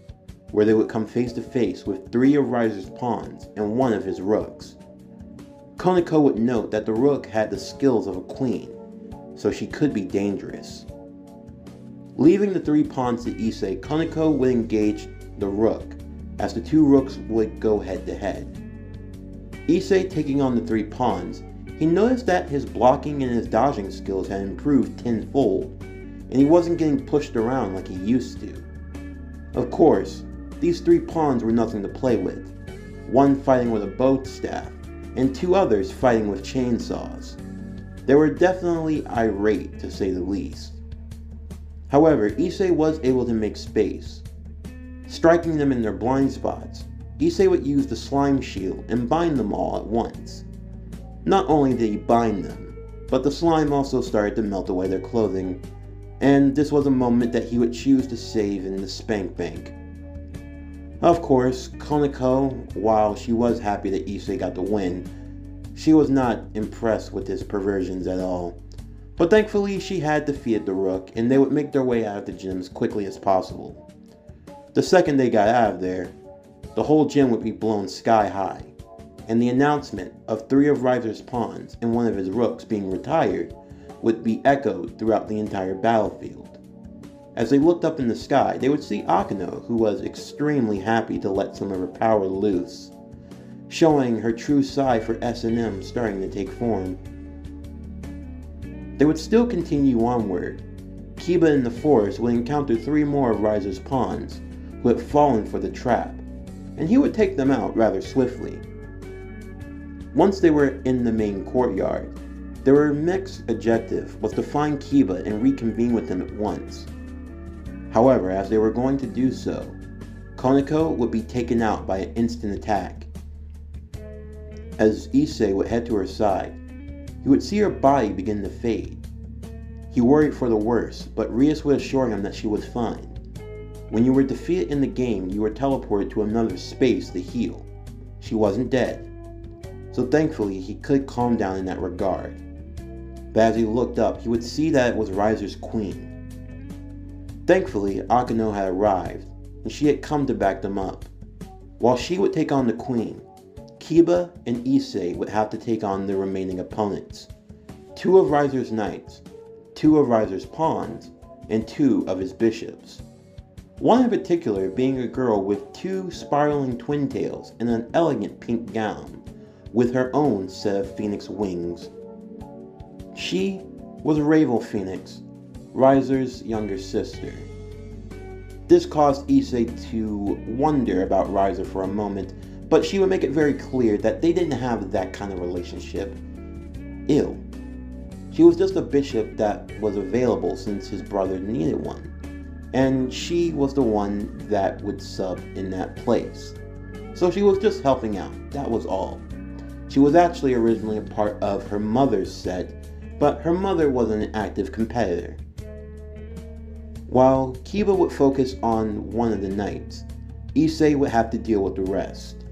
Speaker 1: where they would come face to face with 3 of Riser's pawns and 1 of his rooks. Koneko would note that the rook had the skills of a queen, so she could be dangerous. Leaving the 3 pawns to Issei, Koneko would engage the rook, as the 2 rooks would go head to head. Issei taking on the 3 pawns, he noticed that his blocking and his dodging skills had improved tenfold, and he wasn't getting pushed around like he used to. Of course, these 3 pawns were nothing to play with, 1 fighting with a bow staff, and 2 others fighting with chainsaws. They were definitely irate, to say the least. However, Issei was able to make space. striking them in their blind spots. Issei would use the slime shield and bind them all at once. Not only did he bind them, but the slime also started to melt away their clothing, and this was a moment that he would choose to save in the spank bank. Of course, Koneko, while she was happy that Issei got the win, she was not impressed with his perversions at all. But thankfully, she had defeated the Rook, and they would make their way out of the gym as quickly as possible. The second they got out of there, the whole gym would be blown sky high, and the announcement of 3 of Riser's pawns and 1 of his rooks being retired would be echoed throughout the entire battlefield. As they looked up in the sky, they would see Akeno, who was extremely happy to let some of her power loose, showing her true side for S&M starting to take form. They would still continue onward. Kiba in the forest would encounter 3 more of Riser's pawns who had fallen for the trap, and he would take them out rather swiftly. Once they were in the main courtyard, their next objective was to find Kiba and reconvene with him at once. However, as they were going to do so, Koneko would be taken out by an instant attack. As Issei would head to her side, he would see her body begin to fade. He worried for the worst, but Rias would assure him that she was fine. When you were defeated in the game, you were teleported to another space to heal. She wasn't dead. So thankfully, he could calm down in that regard. But as he looked up, he would see that it was Riser's queen. Thankfully, Akeno had arrived, and she had come to back them up. While she would take on the queen, Kiba and Issei would have to take on the remaining opponents. 2 of Riser's knights, 2 of Riser's pawns, and 2 of his bishops. One in particular being a girl with 2 spiraling twin tails and an elegant pink gown, with her own set of phoenix wings. She was Ravel Phoenix, Riser's younger sister. This caused Issei to wonder about Riser for a moment, but she would make it very clear that they didn't have that kind of relationship. Ew. She was just a bishop that was available since his brother needed one, and she was the one that would sub in that place. So she was just helping out, that was all. She was actually originally a part of her mother's set, but her mother wasn't an active competitor. While Kiba would focus on one of the knights, Issei would have to deal with the rest.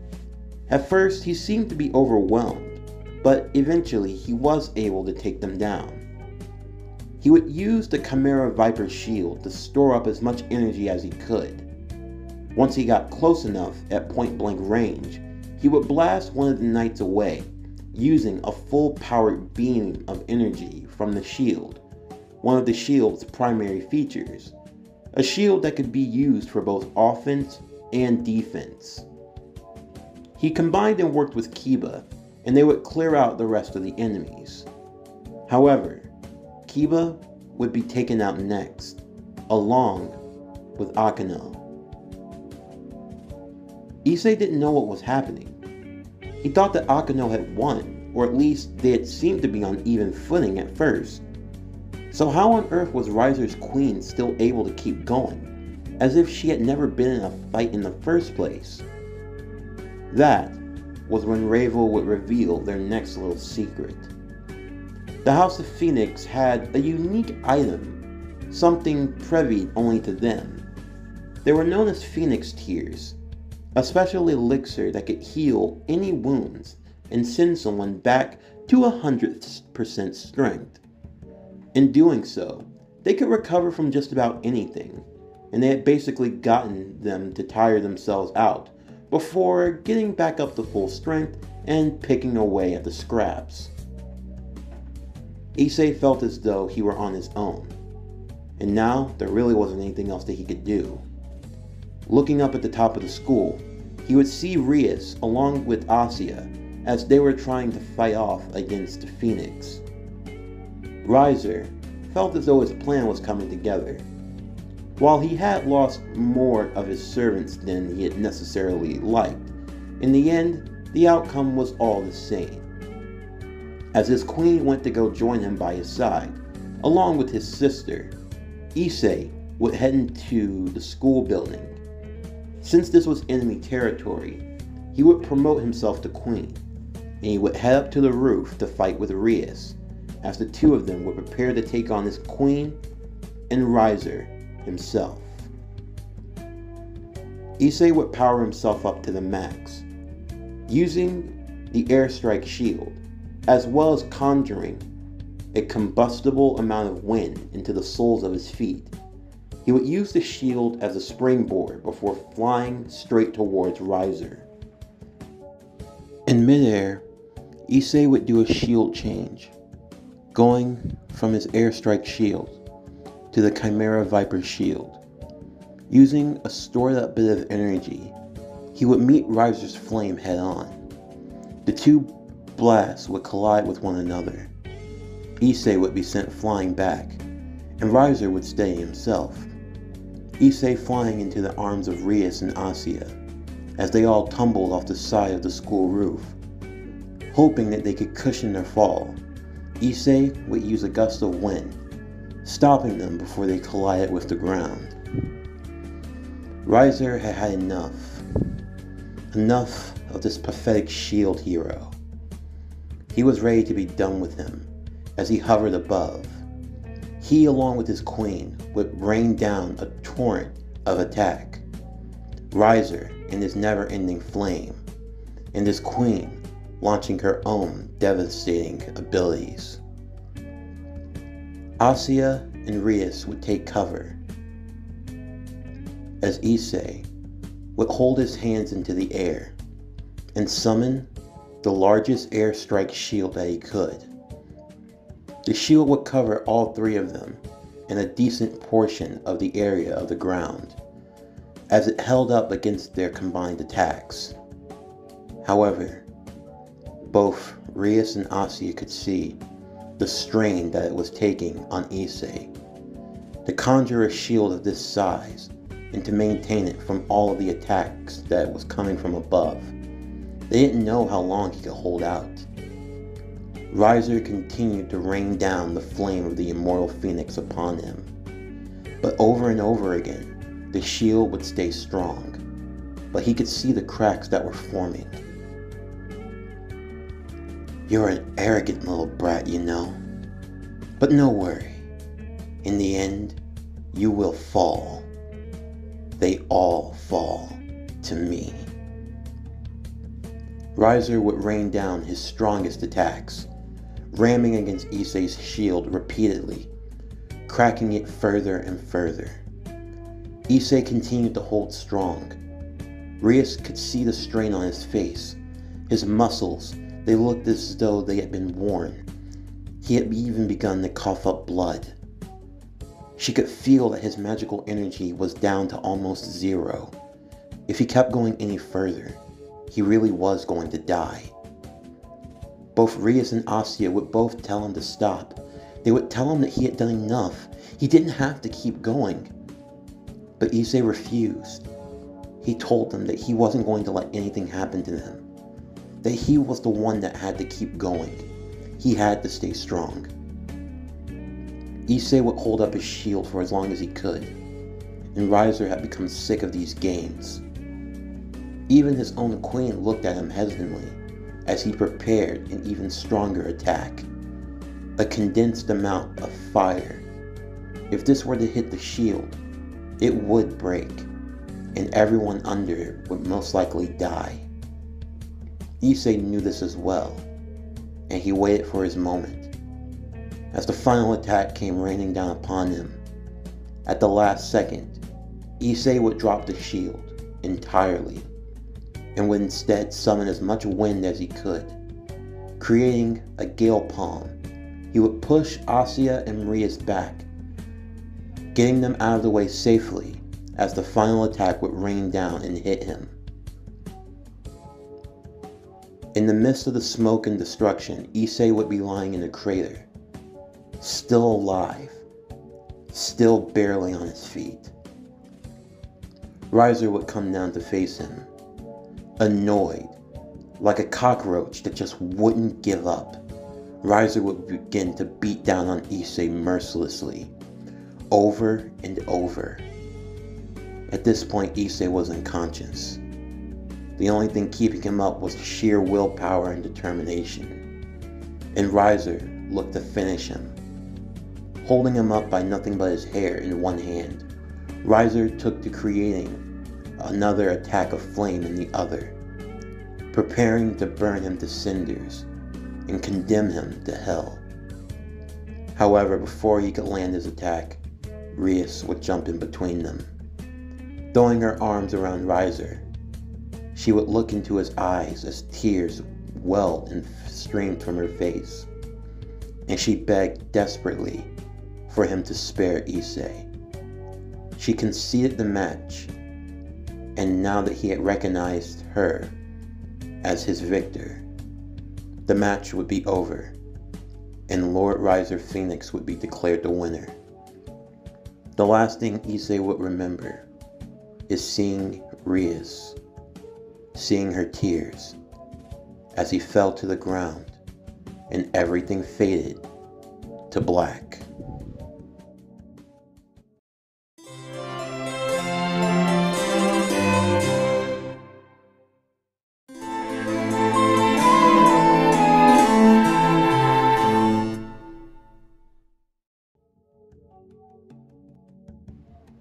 Speaker 1: At first, he seemed to be overwhelmed, but eventually he was able to take them down. He would use the Chimera Viper shield to store up as much energy as he could. Once he got close enough at point-blank range, he would blast one of the knights away, using a full-powered beam of energy from the shield, one of the shield's primary features, a shield that could be used for both offense and defense. He combined and worked with Kiba, and they would clear out the rest of the enemies. However, Kiba would be taken out next, along with Akeno. Issei didn't know what was happening. He thought that Akeno had won, or at least they had seemed to be on even footing at first. So how on earth was Riser's queen still able to keep going, as if she had never been in a fight in the first place? That was when Ravel would reveal their next little secret. The House of Phoenix had a unique item, something privy only to them. They were known as Phoenix Tears, a special elixir that could heal any wounds and send someone back to 100% strength. In doing so, they could recover from just about anything, and they had basically gotten them to tire themselves out before getting back up to full strength and picking away at the scraps. Issei felt as though he were on his own, and now there really wasn't anything else that he could do. Looking up at the top of the school, he would see Rias along with Asya as they were trying to fight off against Phoenix. Riser felt as though his plan was coming together. While he had lost more of his servants than he had necessarily liked, in the end, the outcome was all the same. As his queen went to go join him by his side, along with his sister, Issei would head into the school building. Since this was enemy territory, he would promote himself to queen, and he would head up to the roof to fight with Rias, as the two of them would prepare to take on his queen and riser himself. Issei would power himself up to the max, using the airstrike shield, as well as conjuring a combustible amount of wind into the soles of his feet. He would use the shield as a springboard before flying straight towards Riser. In midair, Issei would do a shield change, going from his airstrike shield to the Chimera Viper shield. Using a stored up bit of energy, he would meet Riser's flame head on. The two blasts would collide with one another. Issei would be sent flying back, and Riser would stay himself. Issei flying into the arms of Rias and Asya, as they all tumbled off the side of the school roof. Hoping that they could cushion their fall, Issei would use a gust of wind, stopping them before they collided with the ground. Riser had had enough of this pathetic shield hero. He was ready to be done with him as he hovered above. He, along with his queen, would rain down a torrent of attack. Riser in his never-ending flame, and his queen launching her own devastating abilities. Asya and Rias would take cover, as Issei would hold his hands into the air and summon the largest airstrike shield that he could. The shield would cover all three of them and a decent portion of the area of the ground, as it held up against their combined attacks. However, both Rias and Asya could see the strain that it was taking on Issei. To conjure a shield of this size and to maintain it from all of the attacks that was coming from above, they didn't know how long he could hold out. Riser continued to rain down the flame of the immortal phoenix upon him, but over and over again, the shield would stay strong, but he could see the cracks that were forming. "You're an arrogant little brat, you know. But no worry. In the end, you will fall. They all fall to me." Riser would rain down his strongest attacks, ramming against Issei's shield repeatedly, cracking it further and further. Issei continued to hold strong. Rias could see the strain on his face. His muscles, they looked as though they had been worn. He had even begun to cough up blood. She could feel that his magical energy was down to almost zero. If he kept going any further, he really was going to die. Both Rias and Asya would both tell him to stop. They would tell him that he had done enough. He didn't have to keep going. But Issei refused. He told them that he wasn't going to let anything happen to them. That he was the one that had to keep going. He had to stay strong. Issei would hold up his shield for as long as he could, and Riser had become sick of these games. Even his own queen looked at him hesitantly as he prepared an even stronger attack. A condensed amount of fire. If this were to hit the shield, it would break, and everyone under it would most likely die. Issei knew this as well, and he waited for his moment. As the final attack came raining down upon him, at the last second, Issei would drop the shield entirely, and would instead summon as much wind as he could. Creating a gale palm, he would push Asya and Rias back, getting them out of the way safely as the final attack would rain down and hit him. In the midst of the smoke and destruction, Issei would be lying in a crater, still alive, still barely on his feet. Riser would come down to face him, annoyed, like a cockroach that just wouldn't give up. Riser would begin to beat down on Issei mercilessly, over and over. At this point, Issei was unconscious. The only thing keeping him up was sheer willpower and determination. And Riser looked to finish him. Holding him up by nothing but his hair in one hand, Riser took to creating another attack of flame in the other, preparing to burn him to cinders and condemn him to hell. However, before he could land his attack, Rias would jump in between them. Throwing her arms around Riser, she would look into his eyes as tears welled and streamed from her face, and she begged desperately for him to spare Issei. She conceded the match, and now that he had recognized her as his victor, the match would be over, and Lord Riser Phoenix would be declared the winner. The last thing Issei would remember is seeing Rias, seeing her tears as he fell to the ground and everything faded to black.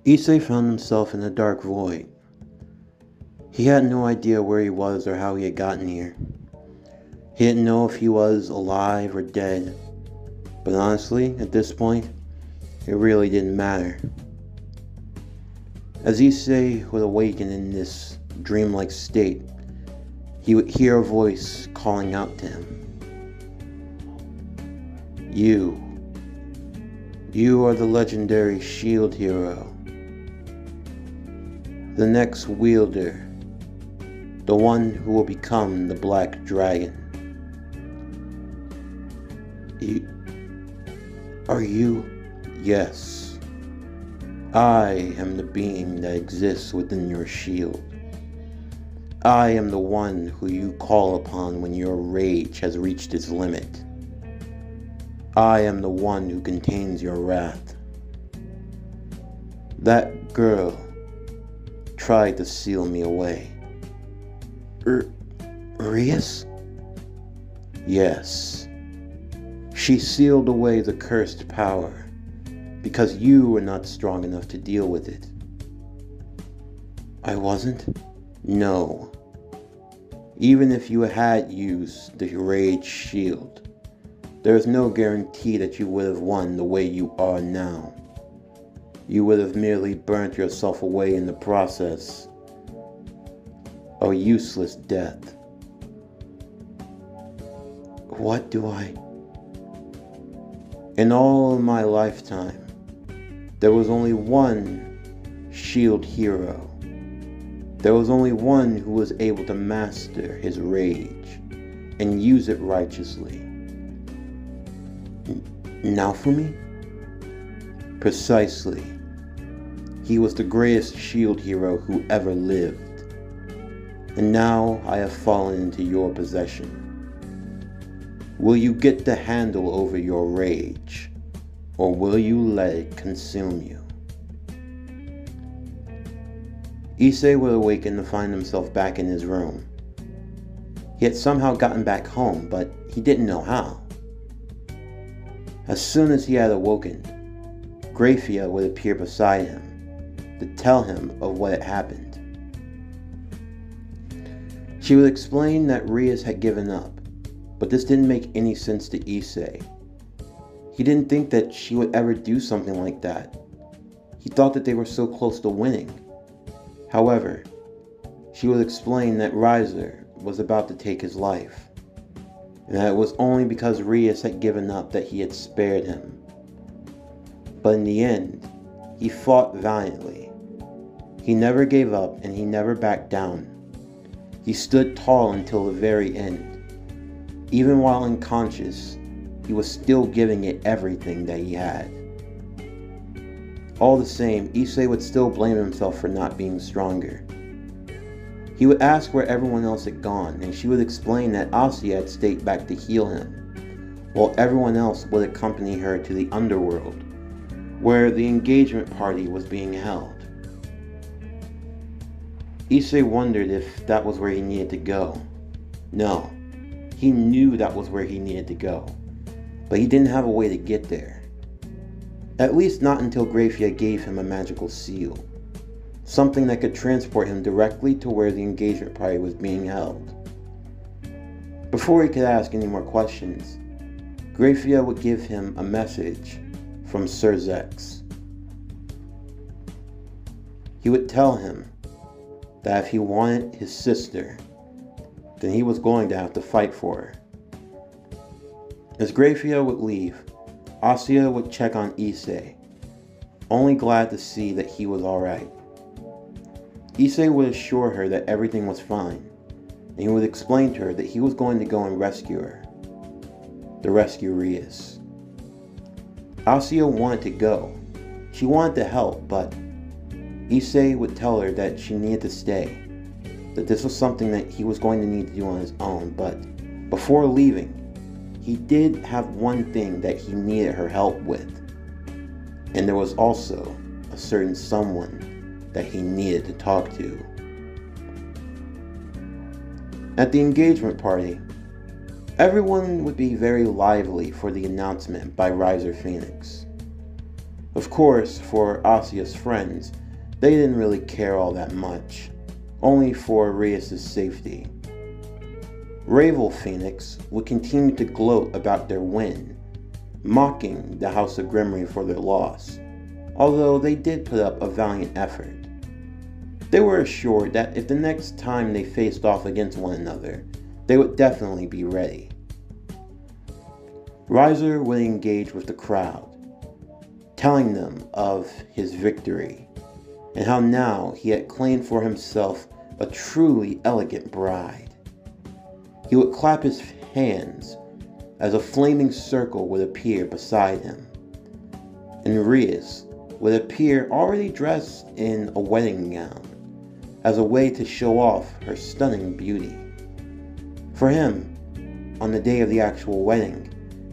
Speaker 1: Issei found himself in a dark void. He had no idea where he was or how he had gotten here. He didn't know if he was alive or dead, but honestly, at this point, it really didn't matter. As Issei would awaken in this dreamlike state, he would hear a voice calling out to him. You are the legendary shield hero. The next wielder, the one who will become the Black Dragon. Are you? Yes. I am the being that exists within your shield. I am the one who you call upon when your rage has reached its limit. I am the one who contains your wrath. That girl tried to seal me away. Rias? Yes. She sealed away the cursed power because you were not strong enough to deal with it. I wasn't? No. Even if you had used the rage shield, there is no guarantee that you would have won the way you are now. You would have merely burnt yourself away in the process. A useless death. What do I... In all of my lifetime, there was only one shield hero. There was only one who was able to master his rage and use it righteously. Now for me? Precisely. He was the greatest shield hero who ever lived. And now I have fallen into your possession. Will you get the handle over your rage, or will you let it consume you? Issei would awaken to find himself back in his room. He had somehow gotten back home, but he didn't know how. As soon as he had awoken, Graphia would appear beside him to tell him of what had happened. She would explain that Rias had given up, but this didn't make any sense to Issei. He didn't think that she would ever do something like that. He thought that they were so close to winning. However, she would explain that Riser was about to take his life, and that it was only because Rias had given up that he had spared him. But in the end, he fought valiantly. He never gave up and he never backed down. He stood tall until the very end. Even while unconscious, he was still giving it everything that he had. All the same, Issei would still blame himself for not being stronger. He would ask where everyone else had gone, and she would explain that Issei had stayed back to heal him, while everyone else would accompany her to the underworld, where the engagement party was being held. Issei wondered if that was where he needed to go. No, he knew that was where he needed to go, but he didn't have a way to get there. At least not until Grafia gave him a magical seal, something that could transport him directly to where the engagement party was being held. Before he could ask any more questions, Grafia would give him a message from Sir Zex. He would tell him that if he wanted his sister, then he was going to have to fight for her. As Grafia would leave, Asya would check on Issei, only glad to see that he was alright. Issei would assure her that everything was fine, and he would explain to her that he was going to go and rescue her, to rescue Rias. Asya wanted to go. She wanted to help, but Issei would tell her that she needed to stay, that this was something that he was going to need to do on his own, but before leaving, he did have one thing that he needed her help with, and there was also a certain someone that he needed to talk to. At the engagement party, everyone would be very lively for the announcement by Riser Phoenix. Of course, for Isseis Friends, they didn't really care all that much, only for Rias' safety. Ravel Phoenix would continue to gloat about their win, mocking the House of Grimmery for their loss, although they did put up a valiant effort. They were assured that if the next time they faced off against one another, they would definitely be ready. Riser would engage with the crowd, telling them of his victory, and how now he had claimed for himself a truly elegant bride. He would clap his hands as a flaming circle would appear beside him, and Rias would appear already dressed in a wedding gown as a way to show off her stunning beauty. For him, on the day of the actual wedding,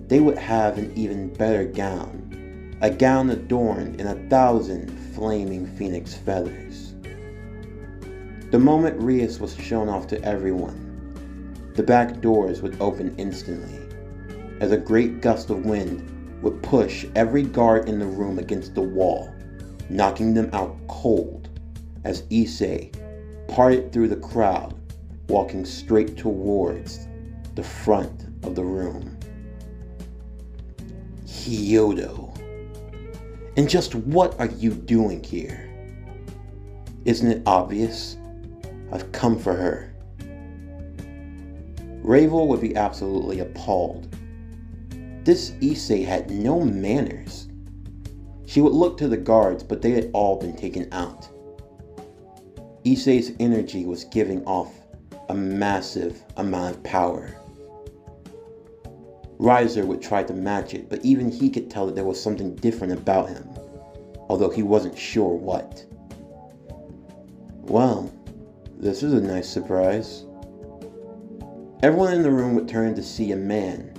Speaker 1: they would have an even better gown, a gown adorned in 1,000 flaming phoenix feathers. The moment Rias was shown off to everyone, the back doors would open instantly, as a great gust of wind would push every guard in the room against the wall, knocking them out cold, as Issei parted through the crowd, walking straight towards the front of the room. Hyodo, and just what are you doing here? Isn't it obvious? I've come for her. Ravel would be absolutely appalled. This Issei had no manners. She would look to the guards, but they had all been taken out. Issei's energy was giving off a massive amount of power. Riser would try to match it, but even he could tell that there was something different about him, although he wasn't sure what. Well, this is a nice surprise. Everyone in the room would turn to see a man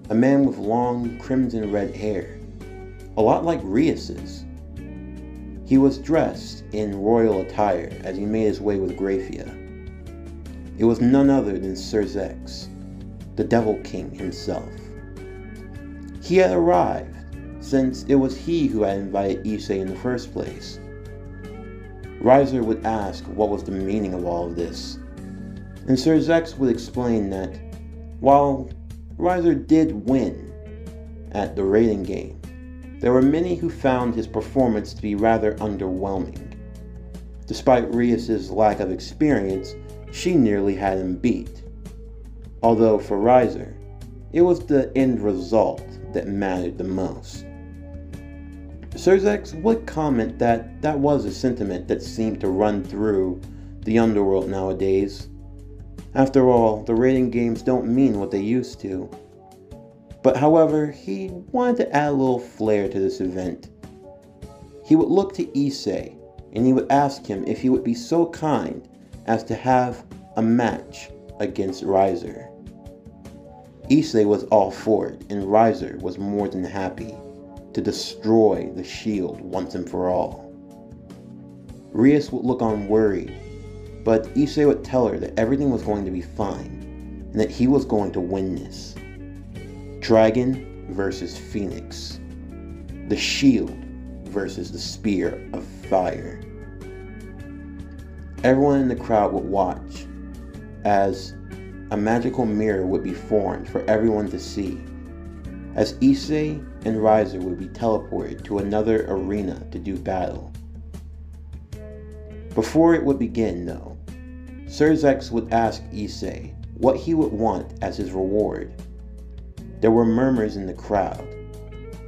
Speaker 1: with long crimson red hair, a lot like Rias's. He was dressed in royal attire as he made his way with Grafia. It was none other than Sir Zex, the Devil King himself. He had arrived, since it was he who had invited Issei in the first place. Riser would ask what was the meaning of all of this, and Sir Zex would explain that while Riser did win at the rating game, there were many who found his performance to be rather underwhelming. Despite Rias' lack of experience, she nearly had him beat. Although for Riser, it was the end result that mattered the most. Sir Zex would comment that that was a sentiment that seemed to run through the underworld nowadays. After all, the rating games don't mean what they used to. But however, he wanted to add a little flair to this event. He would look to Issei, and he would ask him if he would be so kind as to have a match against Riser. Issei was all for it, and Riser was more than happy to destroy the shield once and for all. Rias would look on worried, But Issei would tell her that everything was going to be fine and that he was going to win this. Dragon versus Phoenix. The shield versus the spear of fire. Everyone in the crowd would watch as a magical mirror would be formed for everyone to see, as Issei and Riser would be teleported to another arena to do battle. Before it would begin, though, Sir Zex would ask Issei what he would want as his reward. There were murmurs in the crowd,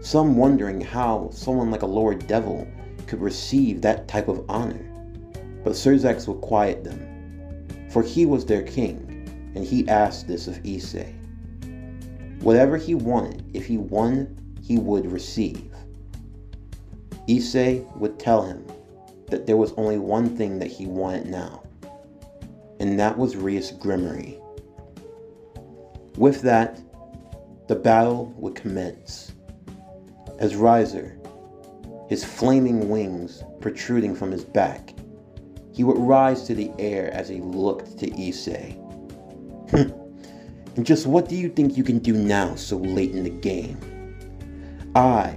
Speaker 1: some wondering how someone like a Lord Devil could receive that type of honor. But Sir Zex would quiet them, for he was their king, and he asked this of Issei. Whatever he wanted, if he won, he would receive. Issei would tell him that there was only one thing that he wanted now, and that was Rias' Grimoire. With that, the battle would commence, as Riser, his flaming wings protruding from his back, he would rise to the air as he looked to Issei. And just what do you think you can do now so late in the game? I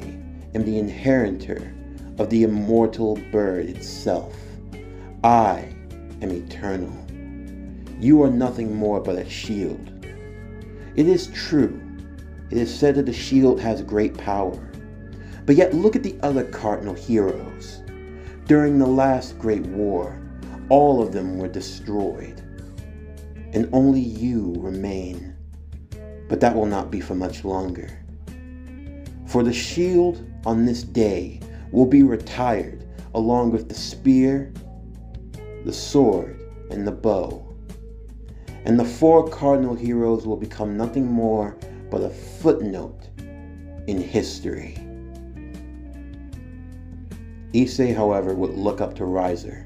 Speaker 1: am the inheritor of the immortal bird itself. I am eternal. You are nothing more but a shield. It is true, it is said that the shield has great power. But yet look at the other cardinal heroes. During the last great war, all of them were destroyed, and only you remain. But that will not be for much longer. For the shield on this day will be retired along with the spear, the sword, and the bow. And the 4 cardinal heroes will become nothing more but a footnote in history. Issei, however, would look up to Riser.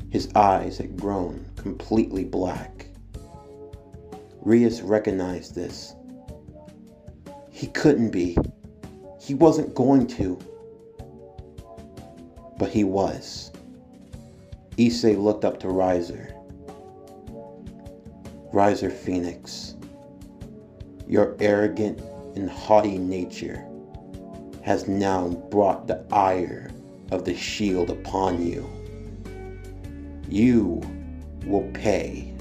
Speaker 1: His eyes had grown completely black. Rias recognized this. He couldn't be. He wasn't going to. But he was. Issei looked up to Riser. Riser Phoenix, your arrogant and haughty nature has now brought the ire of the shield upon you. You will pay.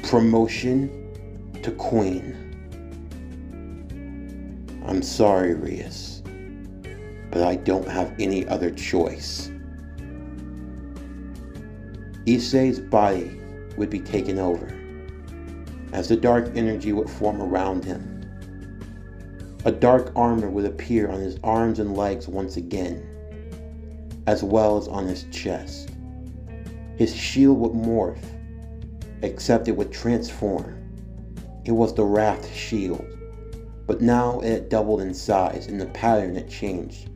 Speaker 1: Promotion to Queen. I'm sorry, Rias, but I don't have any other choice. Issei's body would be taken over, as the dark energy would form around him. A dark armor would appear on his arms and legs once again, as well as on his chest. His shield would morph, except it would transform. It was the Wrath shield, but now it had doubled in size and the pattern had changed,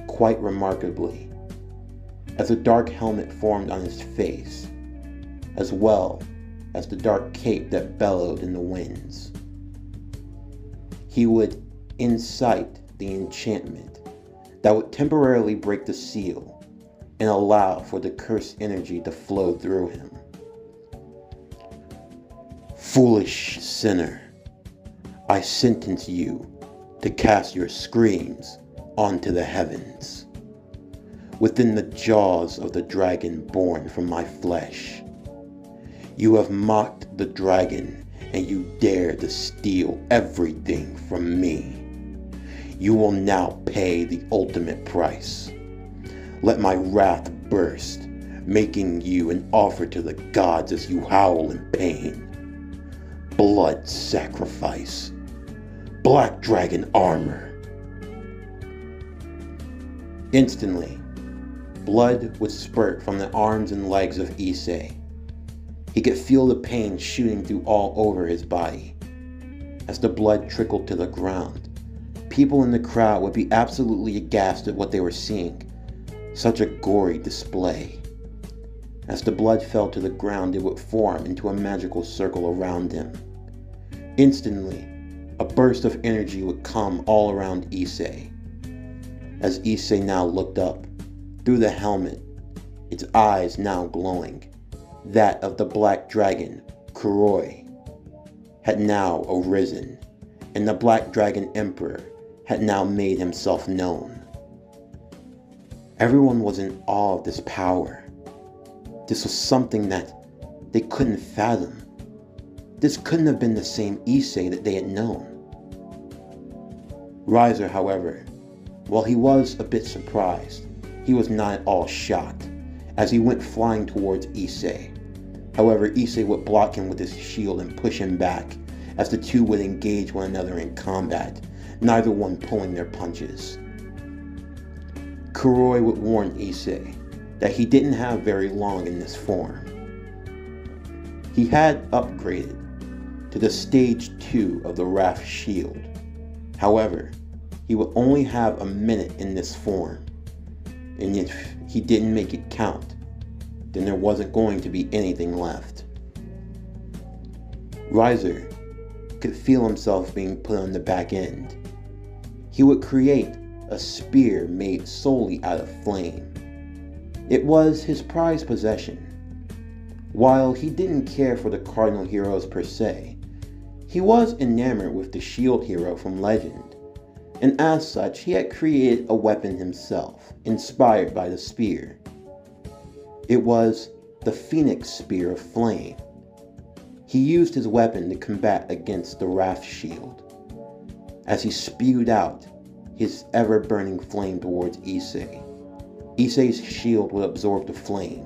Speaker 1: quite remarkably, as a dark helmet formed on his face, as well as the dark cape that bellowed in the winds. He would incite the enchantment that would temporarily break the seal and allow for the cursed energy to flow through him. Foolish sinner, I sentence you to cast your screams onto the heavens, within the jaws of the dragon born from my flesh. You have mocked the dragon, and you dare to steal everything from me. You will now pay the ultimate price. Let my wrath burst, making you an offer to the gods as you howl in pain. Blood sacrifice. Black dragon armor. Instantly, blood would spurt from the arms and legs of Issei. He could feel the pain shooting through all over his body. As the blood trickled to the ground, people in the crowd would be absolutely aghast at what they were seeing. Such a gory display. As the blood fell to the ground, it would form into a magical circle around him. Instantly, a burst of energy would come all around Issei. As Issei now looked up, through the helmet, its eyes now glowing. That of the black dragon, Kuroi, had now arisen, and the Black Dragon Emperor had now made himself known. Everyone was in awe of this power. This was something that they couldn't fathom. This couldn't have been the same Issei that they had known. Riser, however, while he was a bit surprised, he was not at all shocked as he went flying towards Issei. However, Issei would block him with his shield and push him back as the two would engage one another in combat, neither one pulling their punches. Kuroi would warn Issei that he didn't have very long in this form. He had upgraded to the stage 2 of the Wrath Shield. However, he would only have a minute in this form, and if he didn't make it count, then there wasn't going to be anything left. Riser could feel himself being put on the back end. He would create a spear made solely out of flame. It was his prized possession. While he didn't care for the cardinal heroes per se, he was enamored with the shield hero from legend, and as such he had created a weapon himself, inspired by the spear. It was the Phoenix Spear of Flame. He used his weapon to combat against the Wrath Shield, as he spewed out his ever-burning flame towards Issei. Issei's shield would absorb the flame,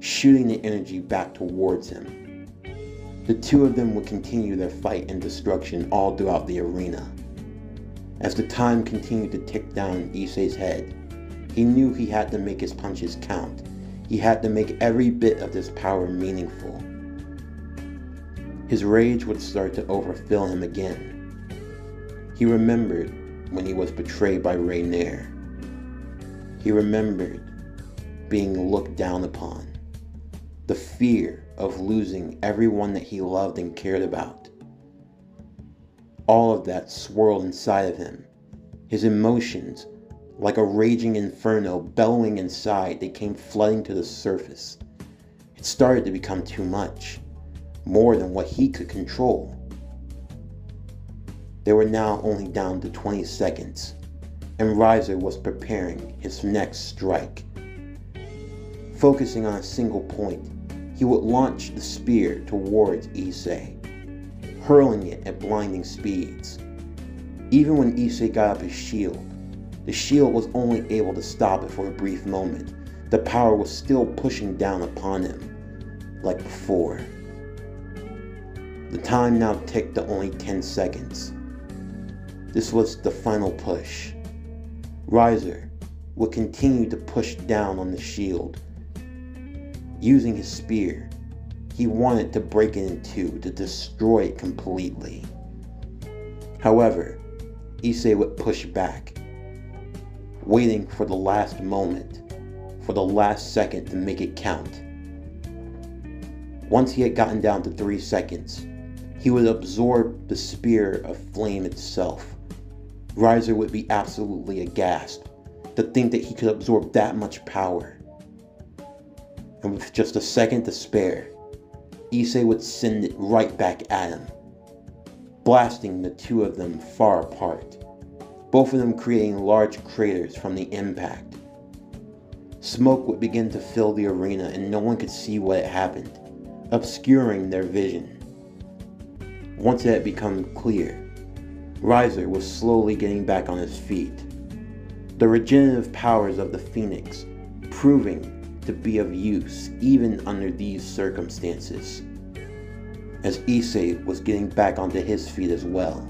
Speaker 1: shooting the energy back towards him. The two of them would continue their fight and destruction all throughout the arena. As the time continued to tick down in Issei's head, he knew he had to make his punches count. He had to make every bit of this power meaningful. His rage would start to overfill him again. He remembered when he was betrayed by Rainier. He remembered being looked down upon. The fear of losing everyone that he loved and cared about. All of that swirled inside of him. His emotions, like a raging inferno bellowing inside, they came flooding to the surface. It started to become too much, more than what he could control. They were now only down to 20 seconds, and Riser was preparing his next strike. Focusing on a single point, he would launch the spear towards Issei, hurling it at blinding speeds. Even when Issei got up his shield, the shield was only able to stop it for a brief moment. The power was still pushing down upon him, like before. The time now ticked to only 10 seconds. This was the final push. Riser would continue to push down on the shield. Using his spear, he wanted to break it in two, to destroy it completely. However, Issei would push back, waiting for the last moment, for the last second to make it count. Once he had gotten down to 3 seconds, he would absorb the spear of flame itself. Riser would be absolutely aghast to think that he could absorb that much power. And with just a second to spare, Issei would send it right back at him, blasting the two of them far apart, both of them creating large craters from the impact. Smoke would begin to fill the arena and no one could see what had happened, obscuring their vision. Once it had become clear, Riser was slowly getting back on his feet, the regenerative powers of the Phoenix proving to be of use even under these circumstances, as Issei was getting back onto his feet as well.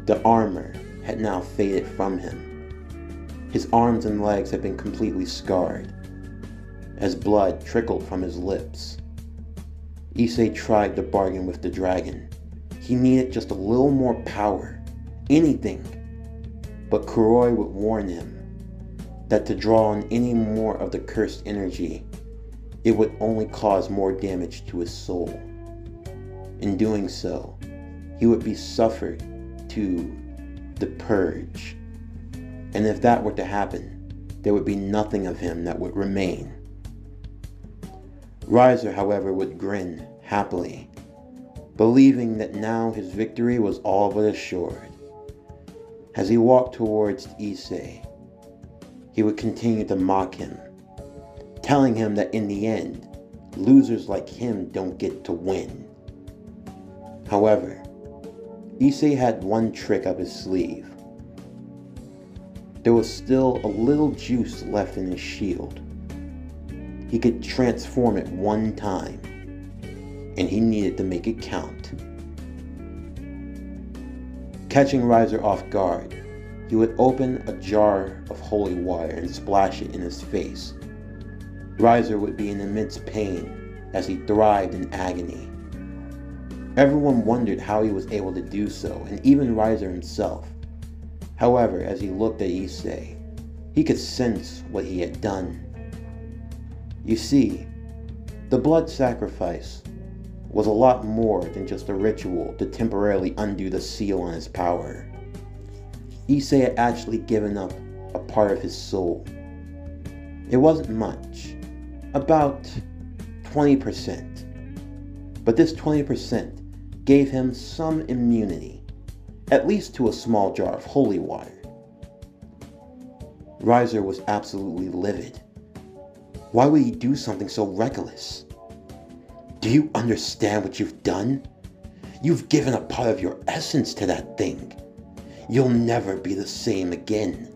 Speaker 1: The armor had now faded from him. His arms and legs had been completely scarred, as blood trickled from his lips. Issei tried to bargain with the dragon. He needed just a little more power, anything. But Kuroi would warn him that to draw on any more of the cursed energy, it would only cause more damage to his soul. In doing so, he would be suffered to the purge. And if that were to happen, there would be nothing of him that would remain. Riser, however, would grin happily, believing that now his victory was all but assured. As he walked towards Issei, he would continue to mock him, telling him that in the end, losers like him don't get to win. However, Issei had one trick up his sleeve. There was still a little juice left in his shield. He could transform it one time, and he needed to make it count. Catching Riser off guard, he would open a jar of holy water and splash it in his face. Riser would be in immense pain as he thrived in agony. Everyone wondered how he was able to do so, and even Riser himself. However, as he looked at Issei, he could sense what he had done. You see, the blood sacrifice was a lot more than just a ritual to temporarily undo the seal on his power. Issei had actually given up a part of his soul. It wasn't much, about 20%. But this 20% gave him some immunity, at least to a small jar of holy water. Riser was absolutely livid. Why would he do something so reckless? Do you understand what you've done? You've given a part of your essence to that thing. You'll never be the same again.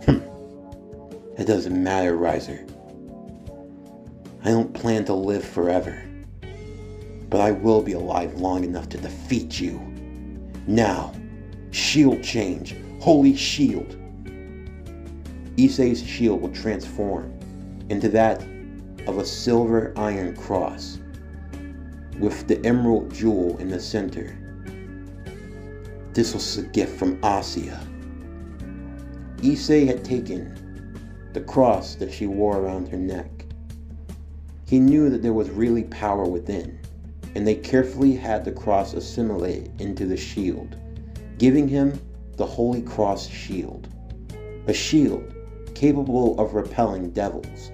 Speaker 1: It doesn't matter, Riser. I don't plan to live forever, but I will be alive long enough to defeat you. Now, shield change, holy shield. Issei's shield will transform into that of a silver iron cross with the emerald jewel in the center. This was a gift from Asya. Issei had taken the cross that she wore around her neck. He knew that there was really power within, and they carefully had the cross assimilated into the shield, giving him the Holy Cross Shield, a shield capable of repelling devils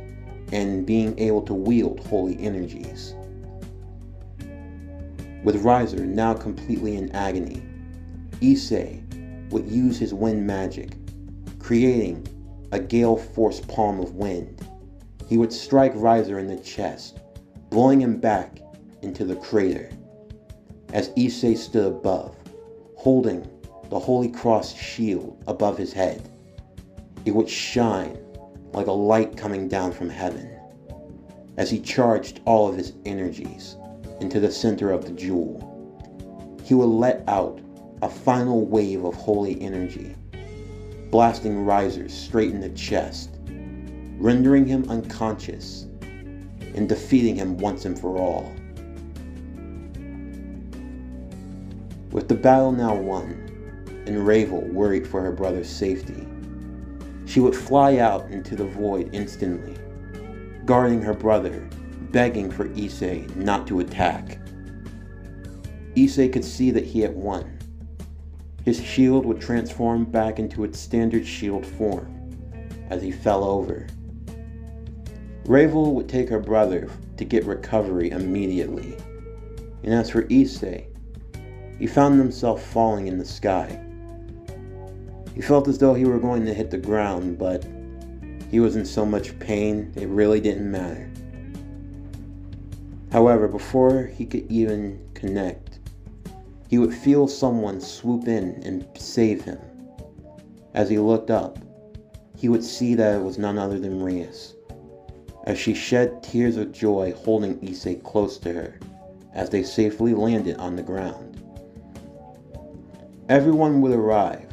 Speaker 1: and being able to wield holy energies. With Riser now completely in agony, Issei would use his wind magic, creating a gale force palm of wind. He would strike Riser in the chest, blowing him back into the crater. As Issei stood above, holding the Holy Cross shield above his head, it would shine like a light coming down from heaven. As he charged all of his energies into the center of the jewel, he would let out a final wave of holy energy, blasting Riser straight in the chest, rendering him unconscious and defeating him once and for all. With the battle now won, and Ravel worried for her brother's safety, she would fly out into the void instantly, guarding her brother, begging for Issei not to attack. Issei could see that he had won. His shield would transform back into its standard shield form as he fell over. Ravel would take her brother to get recovery immediately, and as for Issei, he found himself falling in the sky. He felt as though he were going to hit the ground, but he was in so much pain, it really didn't matter. However, before he could even connect, he would feel someone swoop in and save him. As he looked up, he would see that it was none other than Rias, as she shed tears of joy holding Issei close to her as they safely landed on the ground. Everyone would arrive,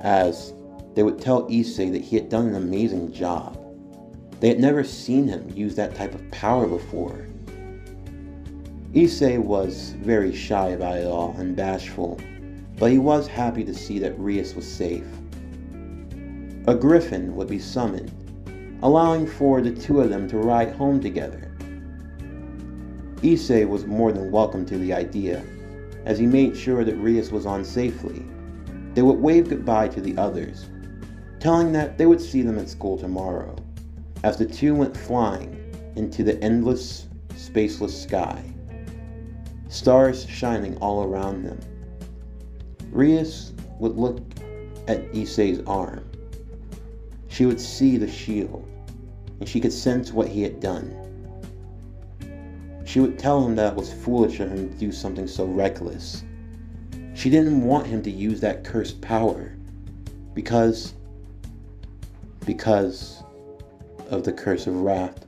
Speaker 1: as they would tell Issei that he had done an amazing job. They had never seen him use that type of power before. Issei was very shy about it all and bashful, but he was happy to see that Rias was safe. A griffin would be summoned, allowing for the two of them to ride home together. Issei was more than welcome to the idea, as he made sure that Rias was on safely. They would wave goodbye to the others, telling that they would see them at school tomorrow, as the two went flying into the endless, spaceless sky, stars shining all around them. Rias would look at Issei's arm. She would see the shield, and she could sense what he had done. She would tell him that it was foolish of him to do something so reckless. She didn't want him to use that cursed power because of the curse of wrath.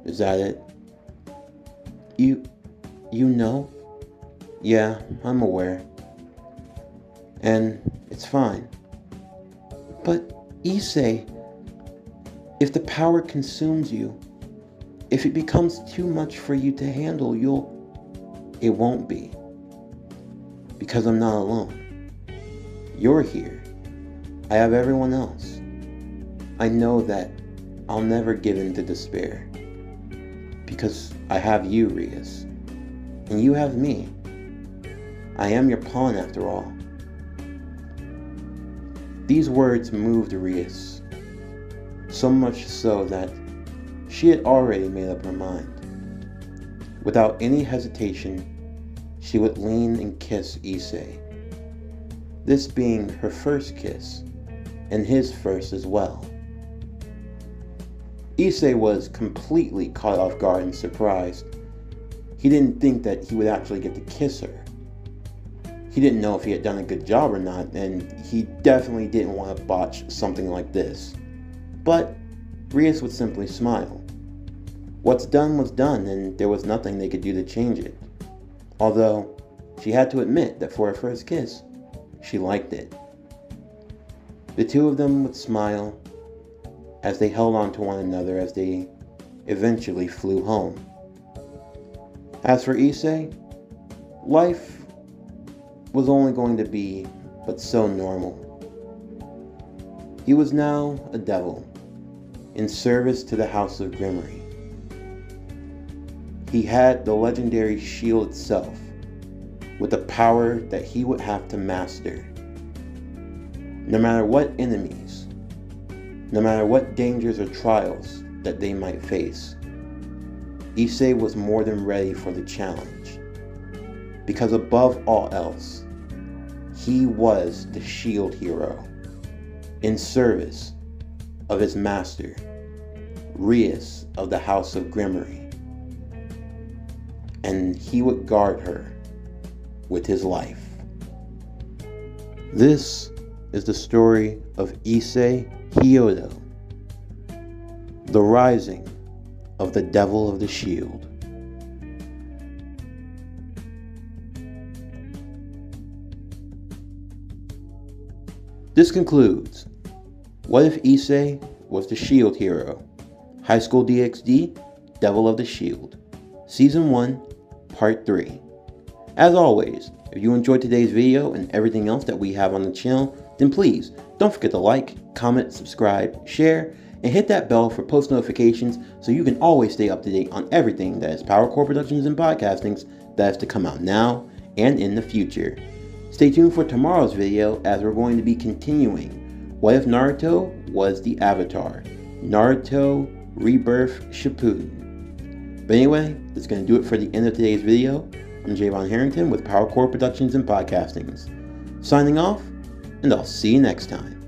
Speaker 1: Is that it? You know? Yeah, I'm aware. And it's fine. But Issei, if the power consumes you, if it becomes too much for you to handle, it won't be. Because I'm not alone. You're here. I have everyone else. I know that I'll never give in to despair. Because I have you, Rias. And you have me. I am your pawn after all. These words moved Rias, so much so that she had already made up her mind. Without any hesitation, she would lean and kiss Issei, this being her first kiss, and his first as well. Issei was completely caught off guard and surprised. He didn't think that he would actually get to kiss her. He didn't know if he had done a good job or not, and he definitely didn't want to botch something like this. But Rias would simply smile. What's done was done, and there was nothing they could do to change it. Although, she had to admit that for her first kiss, she liked it. The two of them would smile as they held on to one another as they eventually flew home. As for Issei, life was only going to be but so normal. He was now a devil, in service to the House of Grimmery. He had the legendary shield itself, with a power that he would have to master. No matter what enemies, no matter what dangers or trials that they might face, Issei was more than ready for the challenge. Because above all else, he was the shield hero, in service of his master, Rias of the House of Grimmery. And he would guard her with his life. This is the story of Issei Hyodo, the rising of the Devil of the Shield. This concludes What If Issei Was the Shield Hero? Highschool DxD, Devil of the Shield, Season 1, Part 3. As always, if you enjoyed today's video and everything else that we have on the channel, then please don't forget to like, comment, subscribe, share, and hit that bell for post notifications so you can always stay up to date on everything that is PowerCore Productions and Podcastings that is to come out now and in the future. Stay tuned for tomorrow's video as we're going to be continuing What If Naruto Was the Avatar? Naruto Rebirth Shippuden. But anyway, that's going to do it for the end of today's video. I'm Javon Harrington with PowerCore Productions and Podcastings. Signing off, and I'll see you next time.